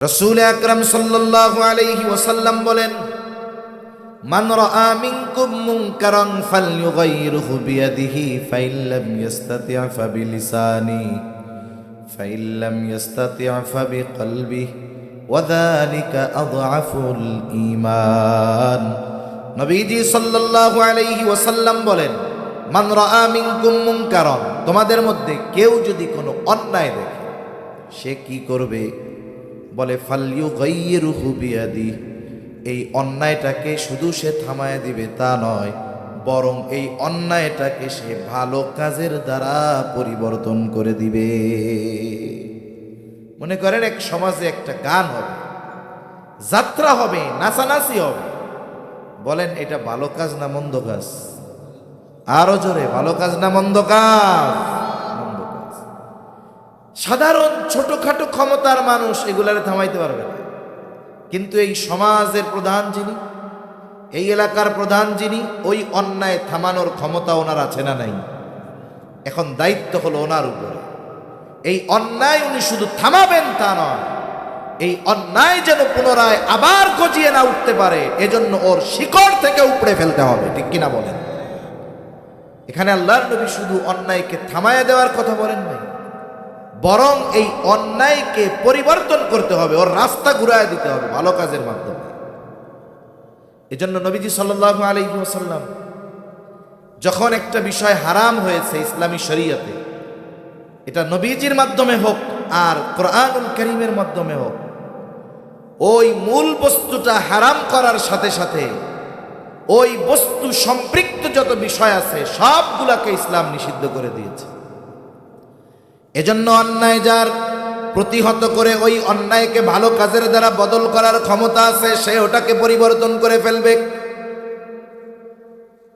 রাসূল আকরাম সাল্লাল্লাহু আলাইহি ওয়াসাল্লাম বলেন, মান রাআ মিনকুম মুনকারান ফালইয়ুগাইয়িরহু বিয়াদিহি ফাইন লাম ইস্তাতি' ফাবিলিসানি ফাইন লাম ইস্তাতি' ফাবিকলবিহি ওয়া যালিকা আযআফুল ঈমান। নবীজি সাল্লাল্লাহু আলাইহি ওয়াসাল্লাম বলেন, মান রাআ মিনকুম মুনকারান, তোমাদের মধ্যে কেউ যদি কোনো অন্যায় দেখে, সে কি করবে? বলে ফালইয়ুগাইয়িরহু বিয়াদিহি, এই অন্যায়টাকে শুধু সে থামায় দিবে তা নয়, বরং এই অন্যায়টাকে সে ভালো কাজের দ্বারা পরিবর্তন করে দিবে। মনে করেন এক সমাজে একটা গান হবে, যাত্রা হবে, নাচানাচি হবে, বলেন এটা ভালো কাজ না মন্দ কাজ? আরো জোরে, ভালো কাজ না মন্দ কাজ? মন্দ কাজ। সাধারণ ছোটখাটো ক্ষমতার মানুষ এগুলারে থামাইতে পারবে না, কিন্তু এই সমাজের প্রধান যিনি, এই এলাকার প্রধান যিনি, ওই অন্যায় থামানোর ক্ষমতা ওনার আছে না নাই? এখন দায়িত্ব হলো ওনার উপরে। এই অন্যায় উনি শুধু থামাবেন তা নয়, এই অন্যায় যেন পুনরায় আবার গজিয়ে না উঠতে পারে, এজন্য ওর শিকড় থেকে উপড়ে ফেলতে হবে। ঠিক কিনা বলেন? এখানে আল্লাহর নবী শুধু অন্যায়কে থামায়া দেওয়ার কথা বলেন নাই, বরং এই অন্যায়কে পরিবর্তন করতে হবে, ওর রাস্তা ঘুরায় দিতে হবে ভালো কাজের মাধ্যমে। এজন্য নবীজি সাল্লাল্লাহু আলাইহি ওয়াসাল্লাম যখন একটা বিষয় হারাম হয়েছে ইসলামী শরীয়তে, এটা নবীজির মাধ্যমে হোক আর কোরআনুল কারীমের মাধ্যমে হোক, ওই মূল বস্তুটা হারাম করার সাথে সাথে ওই বস্তু সম্পৃক্ত যত বিষয় আছে সবগুলাকে ইসলাম নিষিদ্ধ করে দিয়েছে। এজন্য অন্যায় যার প্রতিহত করে ওই অন্যায়কে ভালো কাজের দ্বারা বদল করার ক্ষমতা আছে, সে ওটাকে পরিবর্তন করে ফেলবে।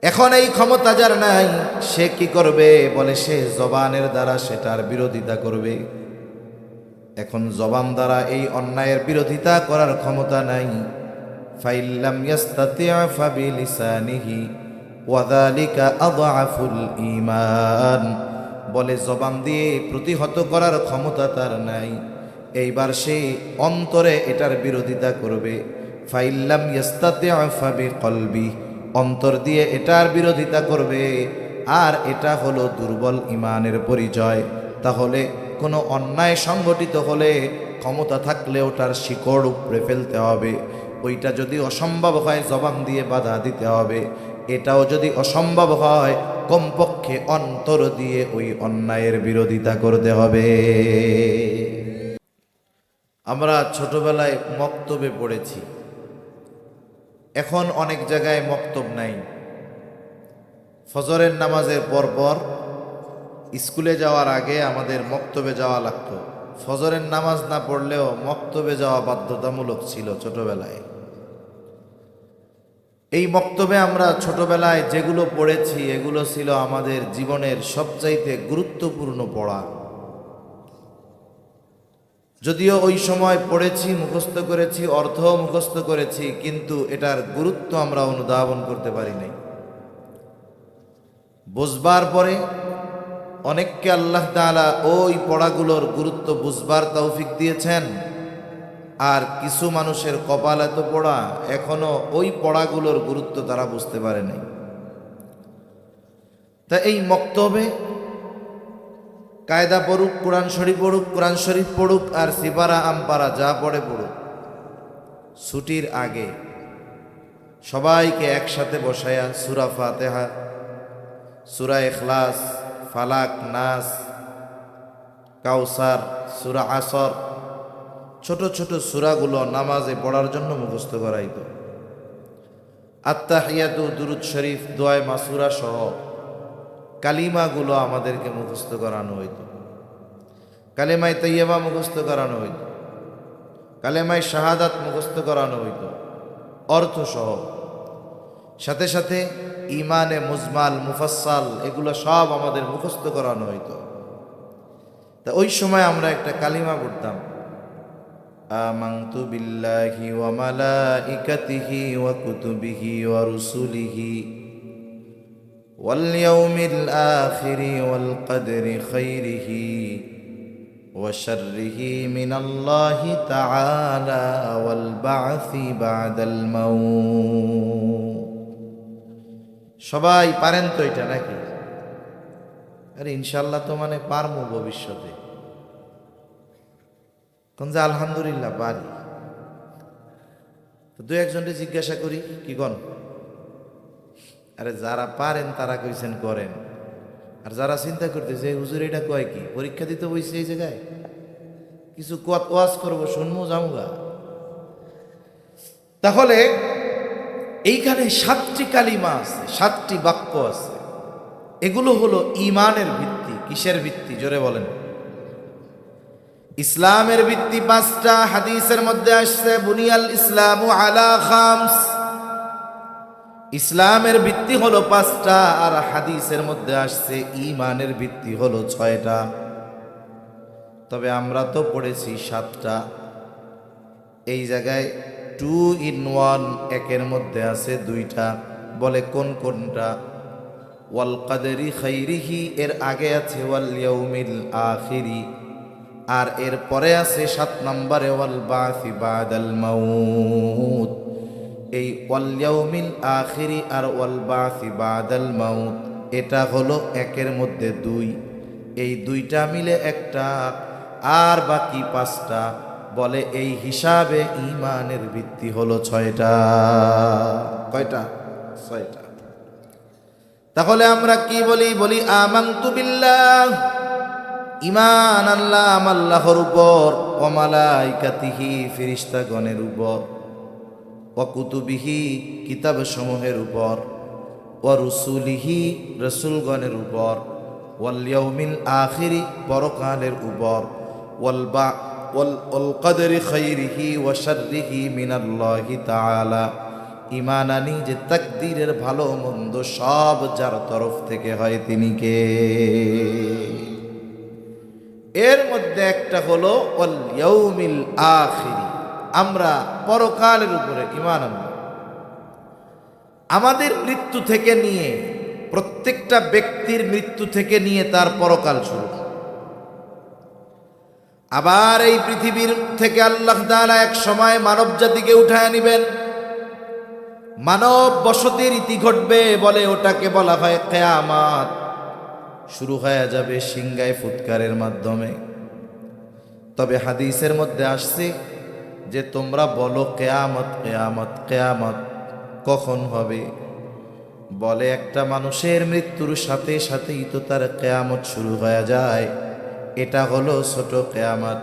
এখন এই ক্ষমতা যার নাই, সে কি করবে? বলে সে জবানের দ্বারা সেটার বিরোধিতা করবে। এখন জবান দ্বারা এই অন্যায়ের বিরোধিতা করার ক্ষমতা নাই। ফাইল্লাম ইয়াস্তাতি' ফাবিলিসানিহি ওয়া যালিকা আযআফুল ঈমান, বলে জবান দিয়ে প্রতিহত করার ক্ষমতা তার নাই, এইবার সে অন্তরে এটার বিরোধিতা করবে। ফাইল্লাম ইয়াস্তাতি' ফাবিকলবি, অন্তর দিয়ে এটার বিরোধিতা করবে, আর এটা হলো দুর্বল ঈমানের পরিচয়। তাহলে কোনো অন্যায় সংগঠিত হলে ক্ষমতা থাকলে ওটার শিকড় উপড়ে ফেলতে হবে। ওইটা যদি অসম্ভব হয় জবান দিয়ে বাধা দিতে হবে, এটাও যদি অসম্ভব হয় কমপক্ষে অন্তর দিয়ে ওই অন্যায়ের বিরোধিতা করতে হবে। আমরা ছোটবেলায় মক্তবে পড়েছি, এখন অনেক জায়গায় মক্তব নাই। ফজরের নামাজের পর স্কুলে যাওয়ার আগে আমাদের মক্তবে যাওয়া লাগতো। ফজরের নামাজ না পড়লেও মক্তবে যাওয়া বাধ্যতামূলক ছিল ছোটবেলায়। এই মক্তবে আমরা ছোটবেলায় যেগুলো পড়েছি এগুলো ছিল আমাদের জীবনের সবচাইতে গুরুত্বপূর্ণ পড়া। যদিও ওই সময় পড়েছি, মুখস্থ করেছি, অর্থ মুখস্থ করেছি, কিন্তু এটার গুরুত্ব আমরা অনুধাবন করতে পারি নাই। বুঝবার পরে অনেককে আল্লাহ তাআলা ওই পড়াগুলোর গুরুত্ব বুঝবার তৌফিক দিয়েছেন, আর কিছু মানুষের কপাল এত পড়া এখনো ওই পড়াগুলোর গুরুত্ব তারা বুঝতে পারে নাই। তা এই মক্তবে কায়দা পড়ুক, কোরআন শরীফ পড়ুক, কোরআন শরীফ পড়ুক, আর সিপারা আমপারা যা পড়ে পড়ুক, ছুটির আগে সবাইকে একসাথে বসায়া সূরা ফাতিহা, সূরা ইখলাস, ফালাক, নাস, কাউসার, সূরা আসর, ছোট ছোট সূরাগুলো নামাজে পড়ার জন্য মুখস্থ করাইতো। আত্তাহিয়াতু, দুরুদ শরীফ, দোয়া মাসুরা সহ কালিমাগুলো আমাদেরকে মুখস্থ করানো হইতো। কালেমায়ে তাইয়্যিবা মুখস্থ করানো হইতো, কালেমায়ে শাহাদাত মুখস্থ করানো হইতো অর্থ সহ। সাথে সাথে ইমানে মুজমাল, মুফাসসাল, এগুলো সব আমাদের মুখস্থ করানো হইতো। তা ওই সময় আমরা একটা কালিমা পড়তাম, আমানতু বিল্লাহি ওয়া মালাইকাতিহি ওয়া কুতুবিহি ওয়া রুসুলিহি ওয়াল ইয়াউমিল আখিরি ওয়াল কদরি খাইরিহি وشره من الله تعالى والبعث بعد الموت সবাই পারেন তো এটা নাকি? আরে ইনশাআল্লাহ তো মানে পারমু ভবিষ্যতে। কোন যে আলহামদুলিল্লাহ পারি। তো দুই একজনকে জিজ্ঞাসা করি কি গণ? আরে যারা পারেন তারা কইছেন করেন, আর যারা চিন্তা করতেছে হুজুর এটা কয় কি, পরীক্ষা দিতে বইছে এই জায়গায়, কিছু ওয়াজ করবো শুনবো যামুগা। তাহলে এইখানে 7টি কালিমা আছে, 7টি বাক্য আছে। এগুলো হলো ঈমানের ভিত্তি। কিসের ভিত্তি? জোরে বলেন। ইসলামের ভিত্তি 5টা। হাদিসের মধ্যে আসছে বুনিয়াল ইসলামু আলা খামস। ইসলামের ভিত্তি হলো 5টা, আর হাদিসের মধ্যে আসছে ঈমানের ভিত্তি হলো 6টা। তবে আমরা তো পড়েছি 7টা। এই জায়গায় 2 in 1, একের মধ্যে আছে 2টা। বলে কোন কোনটা? ওয়াল কাদরি খাইরিহি, এর আগে আছে ওয়াল ইয়াউমিল আখিরি, আর এর পরে আছে 7 নম্বরে ওয়াল বাসি বাদাল মাউত। এই ওয়াল ইয়াউমিল আখিরি আর ওয়াল বাসি বাদাল মাউত এটা হলো একের মধ্যে 2। এই 2টা মিলে একটা, আর বাকি 5টা। বলে এই হিসাবে ঈমানের ভিত্তি হলো 6টা। কয়টা? 6টা। তাহলে আমরা কি বলি? বলি আমানতু বিল্লাহ, ঈমান আনলাম আল্লাহর উপর, ওয়া মালাইকাতিহি, ফেরেশতাগণের উপর, ওয়া কুতুবিহি, কিতাব সমূহের উপর, ওয়া রুসুলিহি, রাসূলগণের উপর, ওয়াল ইয়াউমিল আখিরি, পরকালের উপর, ওয়াল কদরি খাইরিহি ওয়া শাররিহি মিনাল্লাহি তাআলা। ঈমান আনি যে তাকদীরের ভালো মন্দ সব যার তরফ থেকে হয় তিনি কে? এর মধ্যে একটা হলো ওয়াল ইয়াউমিল আখিরি, আমরা পরকালের উপরে ঈমান আনব। আমাদের মৃত্যু থেকে নিয়ে, প্রত্যেকটা ব্যক্তির মৃত্যু থেকে নিয়ে তার পরকাল শুরু। আবার এই পৃথিবীর থেকে আল্লাহ তাআলা এক সময় মানব জাতিকে উঠায় নিবেন, মানব বসতির ইতি ঘটবে। বলে ওটাকে বলা হয় কিয়ামত। শুরু হয়ে যাবে সিংগায় ফুৎকারের মাধ্যমে। তবে হাদিসের মধ্যে আসছে যে তোমরা বলো কিয়ামত কিয়ামত কিয়ামত, কখন হবে? বলে একটা মানুষের মৃত্যুর সাথে সাথেই তো তার কিয়ামত শুরু হয়ে যায়, এটা হলো ছোট কিয়ামত।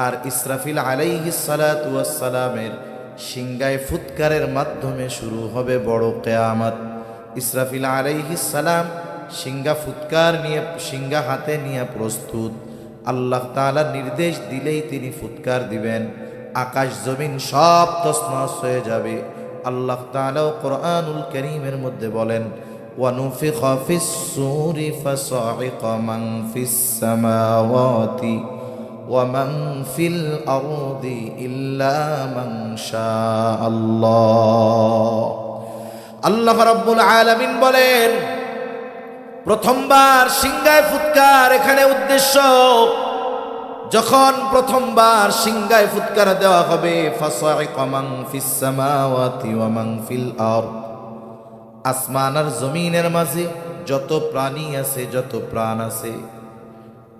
আর ইসরাফিল আলাইহিস সালাতু ওয়াস সালামের সিংগায় ফুৎকারের মাধ্যমে শুরু হবে বড় কিয়ামত। ইসরাফিল আলাইহিস সালাম সিংগা ফুৎকার নিয়ে, সিংগা হাতে নিয়ে প্রস্তুত। আল্লাহ তাআলা নির্দেশ দিলেই তিনি ফুৎকার দিবেন, আকাশ জমিন সব তছনছ হয়ে যাবে। আল্লাহ তাআলা কোরআনুল কারীমের মধ্যে বলেন ওয়ানুফিখা ফিস সূরি ফাসাইকা মান ফিস সামাওয়াতি ওয়া মান ফিল আরদি ইল্লা মান শাআল্লাহ। আল্লাহ রাব্বুল আলামিন বলেন প্রথমবার সিংগায় ফুৎকার, এখানে উদ্দেশ্য যখন প্রথমবার সিংগায় ফুৎকার দেওয়া হবে, ফাসাইকা মান ফিস সামাওয়াতি ওয়া মান ফিল আরদ, আসমান আর জমিনের মাঝে যত প্রাণী আছে, যত প্রাণ আছে,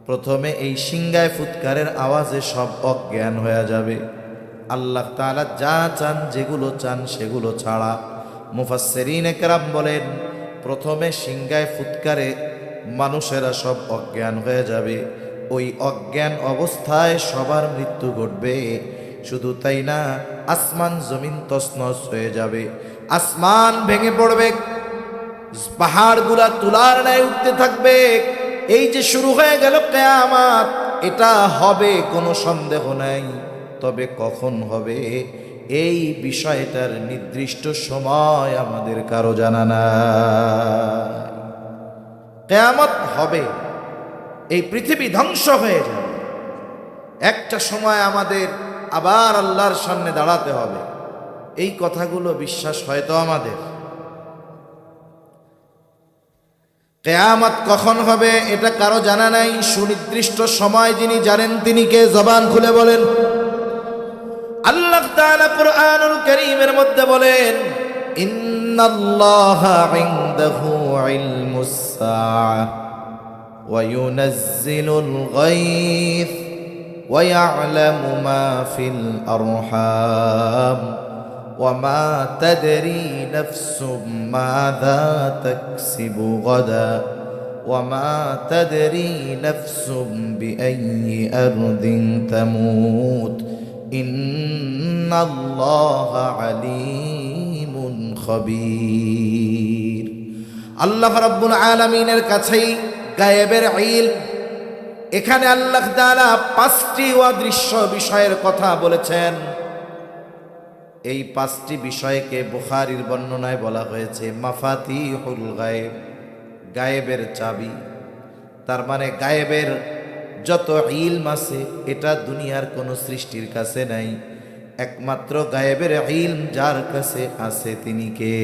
প্রথমে এই সিংগায় ফুৎকারের আওয়াজে সব অজ্ঞান হয়ে যাবে। আল্লাহ তাআলা যা চান, যেগুলো চান সেগুলো ছাড়া। মুফাসসিরিনে কেরাম বলেন প্রথমে সিংগায় ফুৎকারে মানুষেরা সব অজ্ঞান হয়ে যাবে। ওই অজ্ঞান অবস্থায় সবার মৃত্যু ঘটবে। শুধু তাই না, আসমান জমিন তছনছ হয়ে যাবে, আসমান ভেঙে পড়বে, পাহাড়গুলা তুলার ন্যায় উঠতে থাকবে। এই যে শুরু হয়ে গেল কিয়ামত, এটা হবে কোনো সন্দেহ নাই। তবে কখন হবে এই বিষয়টার নির্দিষ্ট সময় আমাদের কারো জানা নাই। কিয়ামত হবে, এই পৃথিবী ধ্বংস হয়ে যাবে, একটা সময় আমাদের আবার আল্লাহর সামনে দাঁড়াতে হবে। এই কথাগুলো বিশ্বাস হয়তো আমাদের, কিয়ামত কখন হবে এটা কারো জানা নাই। সুনির্দিষ্ট সময় যিনি জানেন তিনি কে? জবান খুলে বলেন। আল্লাহ তাআলা কুরআনুল কারীমের মধ্যে বলেন, ইন্নাল্লাহা ইনদাহু ইলমুস সাআহ ওয়া ইউনাজ্জিলুল গায়থ ওয়া ইয়া'লামু মা ফিল আরহাম ওয়া মা তাদরি নাফসুম মাযা তাকসিবু গাদা ওয়া মা তাদরি নাফসুম বিআইয়ি আরদিন তামুত ইন্নাল্লাহা আলীমুন খবীর। আল্লাহ রাব্বুল আলামিনের কাছেই গায়েবের ইলম। এখানে আল্লাহ তাআলা 5টি অদৃশ্য বিষয়ের কথা বলেছেন। এই 5টি বিষয়কে বুখারীর বর্ণনায় বলা হয়েছে মাফাতিহুল গায়েব, গায়েবের চাবি। তার মানে গায়েবের যত ইলম আছে এটা দুনিয়ার কোনো সৃষ্টির কাছে নাই। একমাত্র গায়েবের ইলম যার কাছে আছে তিনি কে?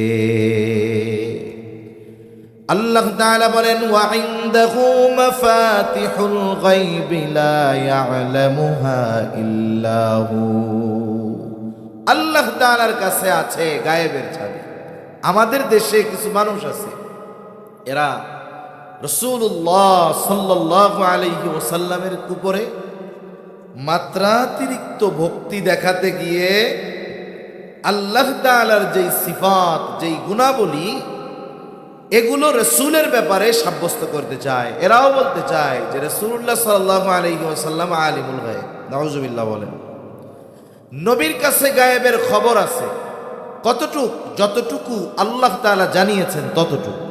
আল্লাহ তাআলা বলেন, ওয়া ইনদাহু মাফাতিহুল গায়বি লা ইয়া'লামুহা ইল্লা হু। আল্লাহ তাআলার কাছে আছে গায়েবের চাবি। আমাদের দেশে কিছু মানুষ আছে, এরা রাসূলুল্লাহ সাল্লাল্লাহু আলাইহি ওয়াসাল্লামের উপরে মাত্রাতিরিক্ত ভক্তি দেখাতে গিয়ে আল্লাহ তাআলার যেই সিফাত, যেই গুণাবলী, এগুলো রাসূলের ব্যাপারে সাব্যস্ত করতে চায়। এরাও বলতে চায় যে রাসূলুল্লাহ সাল্লাল্লাহু আলাইহি ওয়াসাল্লাম আলিমুল গায়ব। নাউজুবিল্লাহ বলেন। নবীর কাছে গায়েবের খবর আছে কতটুক? যতটুকু আল্লাহ তাআলা জানিয়েছেন ততটুকু।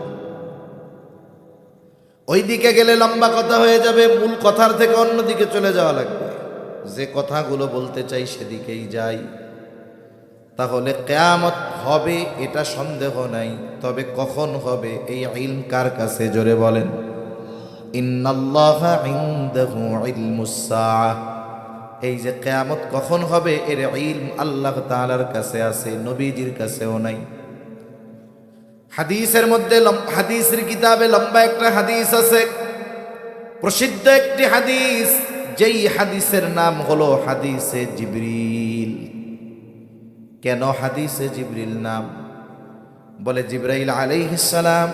ওই দিকে গেলে লম্বা কথা হয়ে যাবে, মূল কথার থেকে অন্যদিকে চলে যাওয়া লাগবে। যে কথাগুলো বলতে চাই সেদিকেই যাই। তাহলে কিয়ামত হবে এটা সন্দেহ নাই, তবে কখন হবে এই ইলম কার কাছে? জোরে বলেন। ইন্নাল্লাহা ইনদাহু ইলমুস সাআহ। এই যে কিয়ামত কখন হবে এর ইলম আল্লাহ তাআলার কাছে আছে, নবীজির কাছেও নাই। হাদিসের মধ্যে, হাদিসের কিতাবে লম্বা একটা হাদিস আছে, প্রসিদ্ধ একটি হাদিস, যেই হাদিসের নাম হলো হাদিসে জিবরিল। কেন হাদিসে জিবরিল নাম? বলে জিবরাইল আলাইহিস সালাম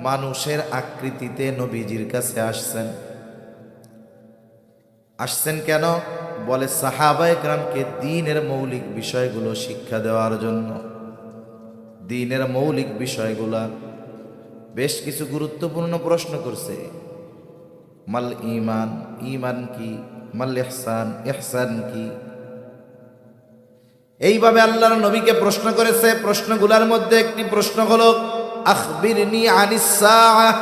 মানুষের আকৃতিতে নবীজির কাছে আসছেন কেন? বলে সাহাবায়ে কেরামকে দ্বীনের মৌলিক বিষয়গুলো শিক্ষা দেওয়ার জন্য। দ্বীনের মৌলিক বিষয়গুলা বেশ কিছু গুরুত্বপূর্ণ প্রশ্ন করছে। মাল ঈমান, ঈমান কি? মাল ইহসান, ইহসান কি? এইভাবে আল্লাহর নবীকে প্রশ্ন করেছে। প্রশ্নগুলোর মধ্যে একটি প্রশ্ন হলো আখবিরনি আনিস সাআহ।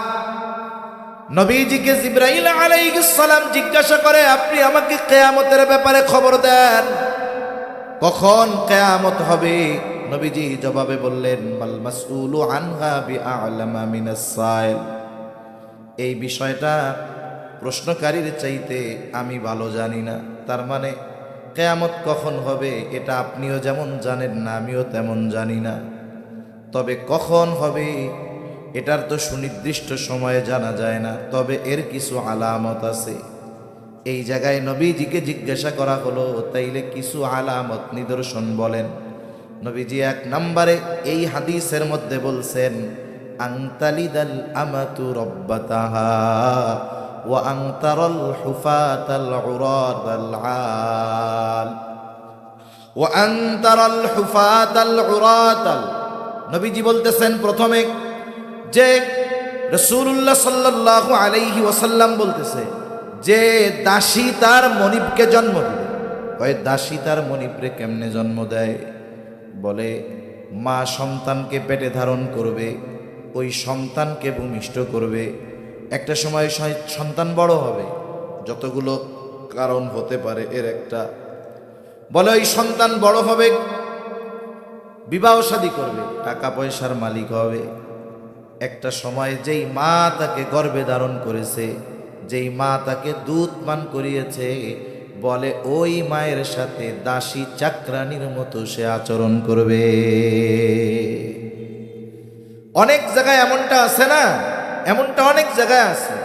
নবীজিকে জিবরাইল আলাইহিস সালাম জিজ্ঞাসা করে, আপনি আমাকে কিয়ামতের ব্যাপারে খবর দেন, কখন কিয়ামত হবে? নবীজি জবাবে বললেন, মাল মাসউলু আনহা বিআ'লামা মিনাস সাইল। এই বিষয়টা প্রশ্নকারীর চাইতে আমি ভালো জানি না। তার মানে কিয়ামত কখন হবে এটা আপনিও যেমন জানেন না, আমিও তেমন জানি না। তবে কখন হবে এটার তো সুনির্দিষ্ট সময়ে জানা যায় না, তবে এর কিছু আলামত আছে। এই জায়গায় নবীজিকে জিজ্ঞাসা করা হলো, তাইলে কিছু আলামত, নিদর্শন বলেন। নবীজি 1 নম্বরে এই হাদিসের মধ্যে বলছেন, আনতালিদাল আমাতু রাব্বাতাহা ওয়া আনতারাল হুফাতাল উরাতাল আল ওয়া আনতারাল হুফাতাল উরাতাল। নবীজি বলতেছেন প্রথমে যে রাসূলুল্লাহ সাল্লাল্লাহু আলাইহি ওয়াসাল্লাম বলতেছে যে দাসী তার মনিবকে জন্ম দিবে। কয় দাসী তার মনিবরে কেমনে জন্ম দেয়? বলে মা সন্তানকে পেটে ধারণ করবে, ওই সন্তানকে ভূমিষ্ঠ করবে। একটা সময় সন্তান বড় হবে, যতগুলো কারণ হতে পারে এর একটা। বলে ওই সন্তান বড় হবে, বিবাহ শাদী করবে, টাকা পয়সার মালিক হবে। একটা সময় যেই মা তাকে গর্ভে ধারণ করেছে, যেই মা তাকে দুধ পান করিয়েছে, বলে ওই মায়ের সাথে দাসী চাকরানির মতো সে আচরণ করবে। অনেক জায়গায় এমনটা আছে না, এমনটা অনেক জায়গায় আছে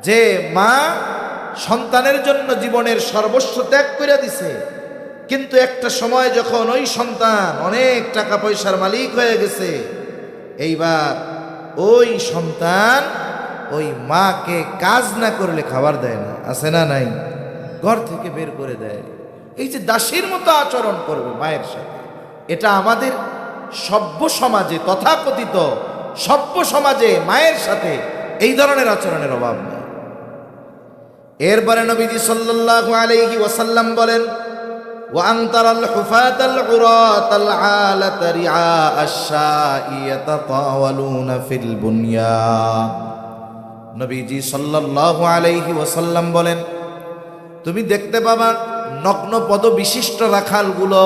যে মা সন্তানের জন্য জীবনের সর্বস্ব ত্যাগ করে দিছে, কিন্তু একটা সময় যখন ওই সন্তান অনেক টাকা পয়সার মালিক হয়ে গেছে, এইবার ওই সন্তান ওই মাকে কাজ না করলে খাবার দেয় না, আছে না নাই? ঘর থেকে বের করে দেয়। এই যে দাসীর মতো আচরণ করবে মায়ের সাথে, এটা আমাদের সভ্য সমাজে, তথাকথিত সভ্য সমাজে মায়ের সাথে এই ধরনের আচরণের অভাব নেই। এরপরে নবীজি সাল্লাল্লাহু আলাইহি ওয়াসাল্লাম বলেন, ওয়া আনতারাল হুফাতাল উরাতাল আলাতা রিআ আশ-শাই ইয়াতাতাওয়ালুনা ফিল বুনয়ান। নবীজি সাল্লাল্লাহু আলাইহি ওয়াসাল্লাম বলেন, তুমি দেখতে পাবা নগ্ন পদ বিশিষ্ট রাখালগুলো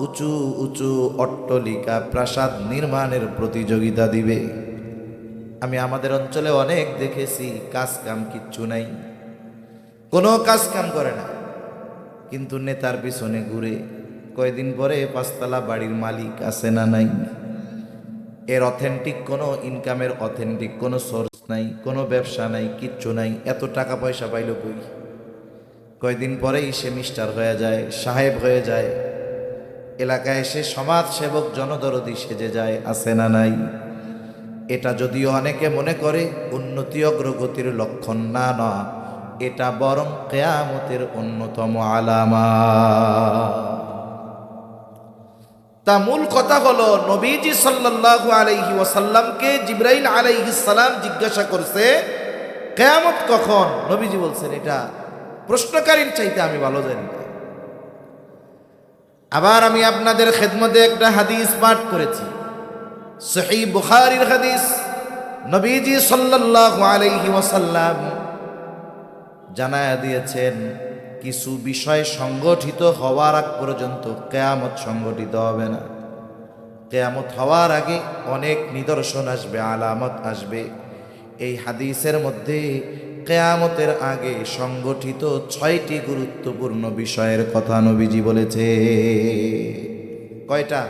উঁচু উঁচু অট্টালিকা প্রাসাদ নির্মাণের প্রতিযোগিতা দিবে। আমি আমাদের অঞ্চলে অনেক দেখেছি, কাজ কাম কিচ্ছু নাই, কোনো কাজ কাম করে না, কিন্তু নেতার পিছনে ঘুরে। কয়দিন পরে পাঁচতলা বাড়ির মালিক, আছে না নাই? এর অথেন্টিক কোনো ইনকামের অথেন্টিক কোনো সোর্স নাই, কোনো ব্যবসা নাই, কিচ্ছু নাই। এত টাকা পয়সা পাইল কই? কয়দিন পরেই সে মিস্টার হয়ে যায়, সাহেব হয়ে যায়, এলাকায় এসে সমাজ সেবক জনদরদি সেজে যায়, আছে না নাই? এটা যদিও অনেকে মনে করে উন্নতি অগ্রগতির লক্ষণ, না না, এটা বরং কিয়ামতের অন্যতম আলামা। তা মূল কথা হলো, নবীজি সাল্লাল্লাহু আলাইহি ওয়াসাল্লামকে জিবরাইল আলাইহিস সালাম জিজ্ঞাসা করছে কিয়ামত কখন। নবীজি বলছেন, এটা প্রশ্নকারীর চাইতে আমি ভালো জানি। আবার আমি আপনাদের খেদমতে একটা হাদিস পাঠ করেছি, সহিহ বুখারীর হাদিস। নবীজি সাল্লাল্লাহু আলাইহি ওয়াসাল্লাম জানায়া দিয়েছেন, কিছু বিষয় সংগঠিত হওয়ার আগ পর্যন্ত কিয়ামত সংগঠিত হবে না। কিয়ামত হওয়ার আগে অনেক নিদর্শন আসবে, আলামত আসবে। এই হাদিসের মধ্যে কিয়ামতের আগে সংগঠিত 6টি গুরুত্বপূর্ণ বিষয়ের কথা নবীজি বলেছে। কয়টা?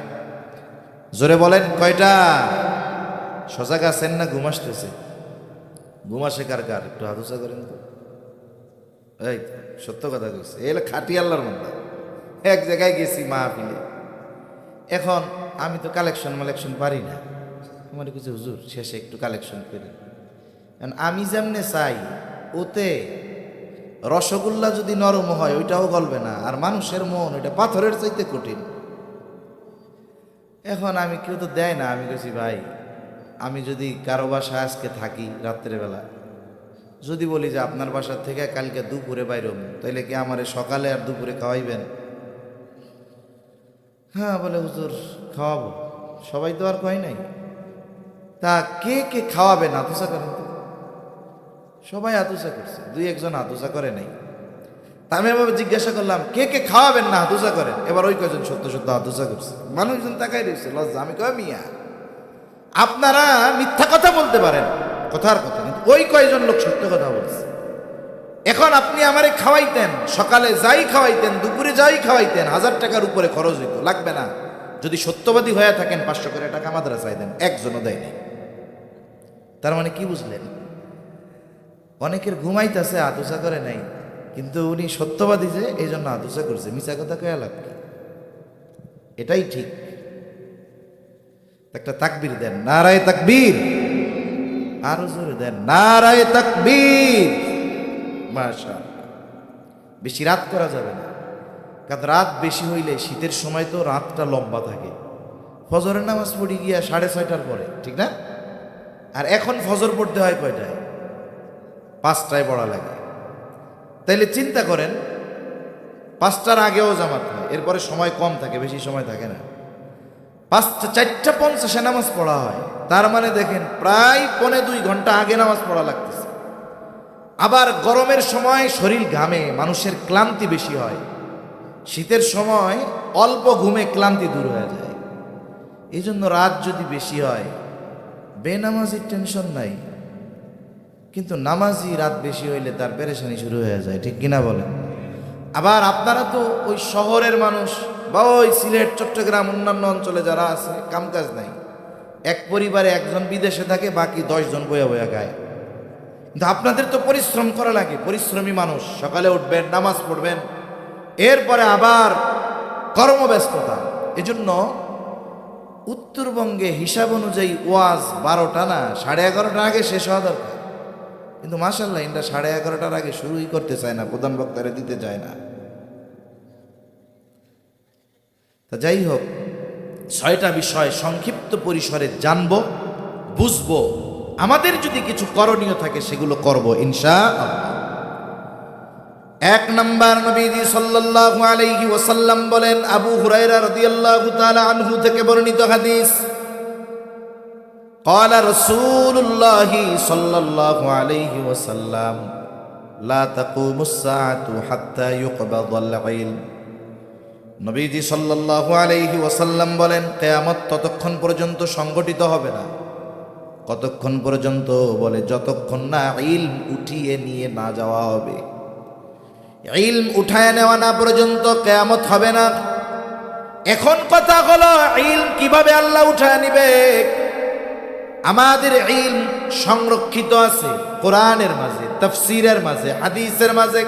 জোরে বলেন, কয়টা? সজাগ আছেন না ঘুম আসতেছে? ঘুম আসে কার কার? একটু হাতুসা করেন তো। এই সত্য কথা কইছে, এলে খাটি আল্লাহর বান্দা। এক জায়গায় গেছি মাহফিলে, এখন আমি তো কালেকশন পারি না। আমার কিছু হুজুর শেষে একটু কালেকশন করি, কারণ আমি যেমনে চাই ওতে রসগোল্লা যদি নরম হয় ওইটাও গলবে না, আর মানুষের মন ওইটা পাথরের চাইতে কঠিন। এখন আমি, কেউ তো দেয় না। আমি বলছি, ভাই আমি যদি কারো বাসায় আজকে থাকি রাত্রেবেলা, যদি বলি যে আপনার বাসার থেকে কালকে দুপুরে বাইরম, তাইলে কি আমারে সকালে আর দুপুরে খাওয়াইবেন? হ্যাঁ বলে, হুজুর খাওয়াবো। সবাই তো আর কয় নাই। তা কে কে খাওয়াবেন? আতুসা করেন তো। সবাই আতুসা করছে, দুই একজন আতুসা করে নাই। তা আমি এভাবে জিজ্ঞাসা করলাম, কে কে খাওয়াবেন না আতুসা করেন? এবার ওই কয়জন সত্য সত্য আতুসা করছে। মানুষজন তাকাই রয়েছে লজ্জা। আমি কয়, মিয়া আপনারা মিথ্যা কথা বলতে পারেন, কথার কথা, কিন্তু ওই কয়জন লোক সত্য কথা বলছে। এখন আপনি আমারে খাওয়াইতেন, সকালে যাই খাওয়াইতেন, দুপুরে যাই খাওয়াইতেন, 1000 টাকার উপরে খরচ হইতো, লাগবে না। যদি সত্যবাদী হয়ে থাকেন 500 করে টাকা মাদ্রাসায় দেন, একজনও দেয় নাই। তার মানে কি বুঝলেন? অনেকের ঘুমাইতেছে, আতুসা করে নাই, কিন্তু উনি সত্যবাদী যে এই জন্য আতুসা করছে। মিছা কথা কয়া লাভ কি? এটাই ঠিক। একটা তাকবীর দেন, নারায়ে তাকবীর। আরো জোরে দেন, নারায়ে তাকবীর। মাশাআল্লাহ। বেশি রাত করা যাবে না, কারণ রাত বেশি হইলে শীতের সময় তো রাতটা লম্বা থাকে। ফজরের নামাজ পড়ি গিয়া 6:30টার পরে, ঠিক না? আর এখন ফজর পড়তে হয় কয়টায়? 5টায় পড়া লাগে। তাইলে চিন্তা করেন, 5টার আগেও জামাত হয়, এরপরে সময় কম থাকে, বেশি সময় থাকে না। 4:50 নামাজ পড়া হয়, তার মানে দেখেন প্রায় 1.25 ঘন্টা আগে নামাজ পড়া লাগতেছে। আবার গরমের সময় শরীর ঘামে, মানুষের ক্লান্তি বেশি হয়। শীতের সময় অল্প ঘুমে ক্লান্তি দূর হয়ে যায়। এই জন্য রাত যদি বেশি হয়, বেনামাজির টেনশন নাই, কিন্তু নামাজি রাত বেশি হইলে তার পেরেশানি শুরু হয়ে যায়, ঠিক কিনা বলেন? আবার আপনারা তো ওই শহরের মানুষ, বা ওই সিলেট, চট্টগ্রাম, অন্যান্য অঞ্চলে যারা আছে, কামকাজ নাই, এক পরিবারে একজন বিদেশে থাকে, বাকি 10 জন বয়া বয়া গায়। কিন্তু আপনাদের তো পরিশ্রম করা লাগে, পরিশ্রমী মানুষ, সকালে উঠবেন, নামাজ পড়বেন, এরপরে আবার কর্মব্যস্ততা। এজন্য উত্তরবঙ্গে হিসাব অনুযায়ী ওয়াজ 12টা না 11:30টার আগে শেষ হওয়া দরকার। কিন্তু মাশাআল্লাহ এটা 11:30টার আগে শুরুই করতে চায় না, প্রধান বক্তারে দিতে চায় না। তা যাই হোক, 6টা বিষয় সংক্ষিপ্ত পরিসরে জানবো, বুঝবো, আমাদের যদি কিছু করণীয় থাকে সেগুলো করব ইনশাআল্লাহ। 1 নাম্বার, নবীজি সাল্লাল্লাহু আলাইহি ওয়াসাল্লাম বলেন, আবু হুরায়রা রাদিয়াল্লাহু তাআলা আনহু থেকে বর্ণিত হাদিস, قال رسول الله صلى الله عليه وسلم لا تقوم الساعة حتى يقبض العلم। নবীজি সাল্লাল্লাহু আলাইহি ওয়াসাল্লাম বলেন, কিয়ামত ততক্ষণ পর্যন্ত সংগঠিত হবে না। কতক্ষণ পর্যন্ত? বলে যতক্ষণ না ইলম উঠিয়ে নিয়ে না যাওয়া হবে। ইলম উঠায় নেওয়া না পর্যন্ত কিয়ামত হবে না। এখন কথা হলো, ইলম কিভাবে আল্লাহ উঠায় নিবে? আমাদের ইলম সংরক্ষিত আছে কোরআনের মাঝে, তাফসীরের মাঝে, হাদিসের মাঝে।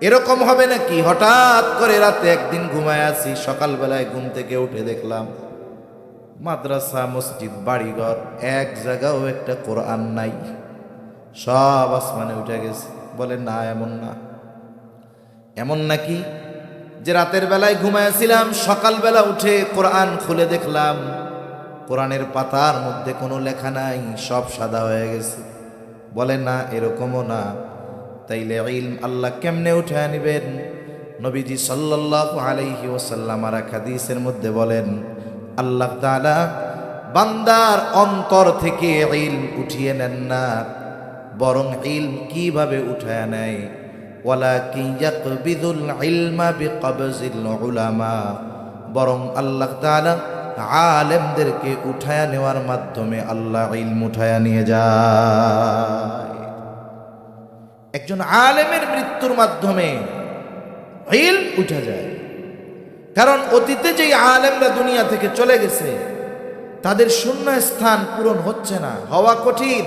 এরকম হবে নাকি হঠাৎ করে রাতে একদিন ঘুমায় আছি, সকালবেলায় ঘুম থেকে উঠে দেখলাম মাদ্রাসা, মসজিদ, বাড়িঘর এক জায়গাও একটা কোরআন নাই, সব আসমানে উঠে গেছে? বলে না, এমন না। এমন নাকি যে রাতের বেলায় ঘুমাইছিলাম, সকালবেলা উঠে কোরআন খুলে দেখলাম কোরআনের পাতার মধ্যে কোনো লেখা নাই, সব সাদা হয়ে গেছে? বলে না, এরকমও না। তাইলে ইলম আল্লাহ কেমনে উঠায় নিবেন? নবীজি সাল্লাল্লাহু আলাইহি ওয়াসাল্লাম আর হাদিসের মধ্যে বলেন, আল্লাহ তাআলা বান্দার অন্তর থেকে ইলম উঠিয়ে নেন না, বরং ইলম কিভাবে উঠায় নেয়? ওয়ালাকিন ইয়াকবিদুল ইলমা বিকবজিল উলামা, বরং আল্লাহ তাআলা আলেমদেরকে উঠায়া নেওয়ার মাধ্যমে আল্লাহ ইলম উঠায়া নিয়ে যায়। একজন আলেমের মৃত্যুর মাধ্যমে ইলম উঠা যায়। কারণ অতীতে যেই আলেমরা দুনিয়া থেকে চলে গেছে, তাদের শূন্য স্থান পূরণ হচ্ছে না, হওয়া কঠিন।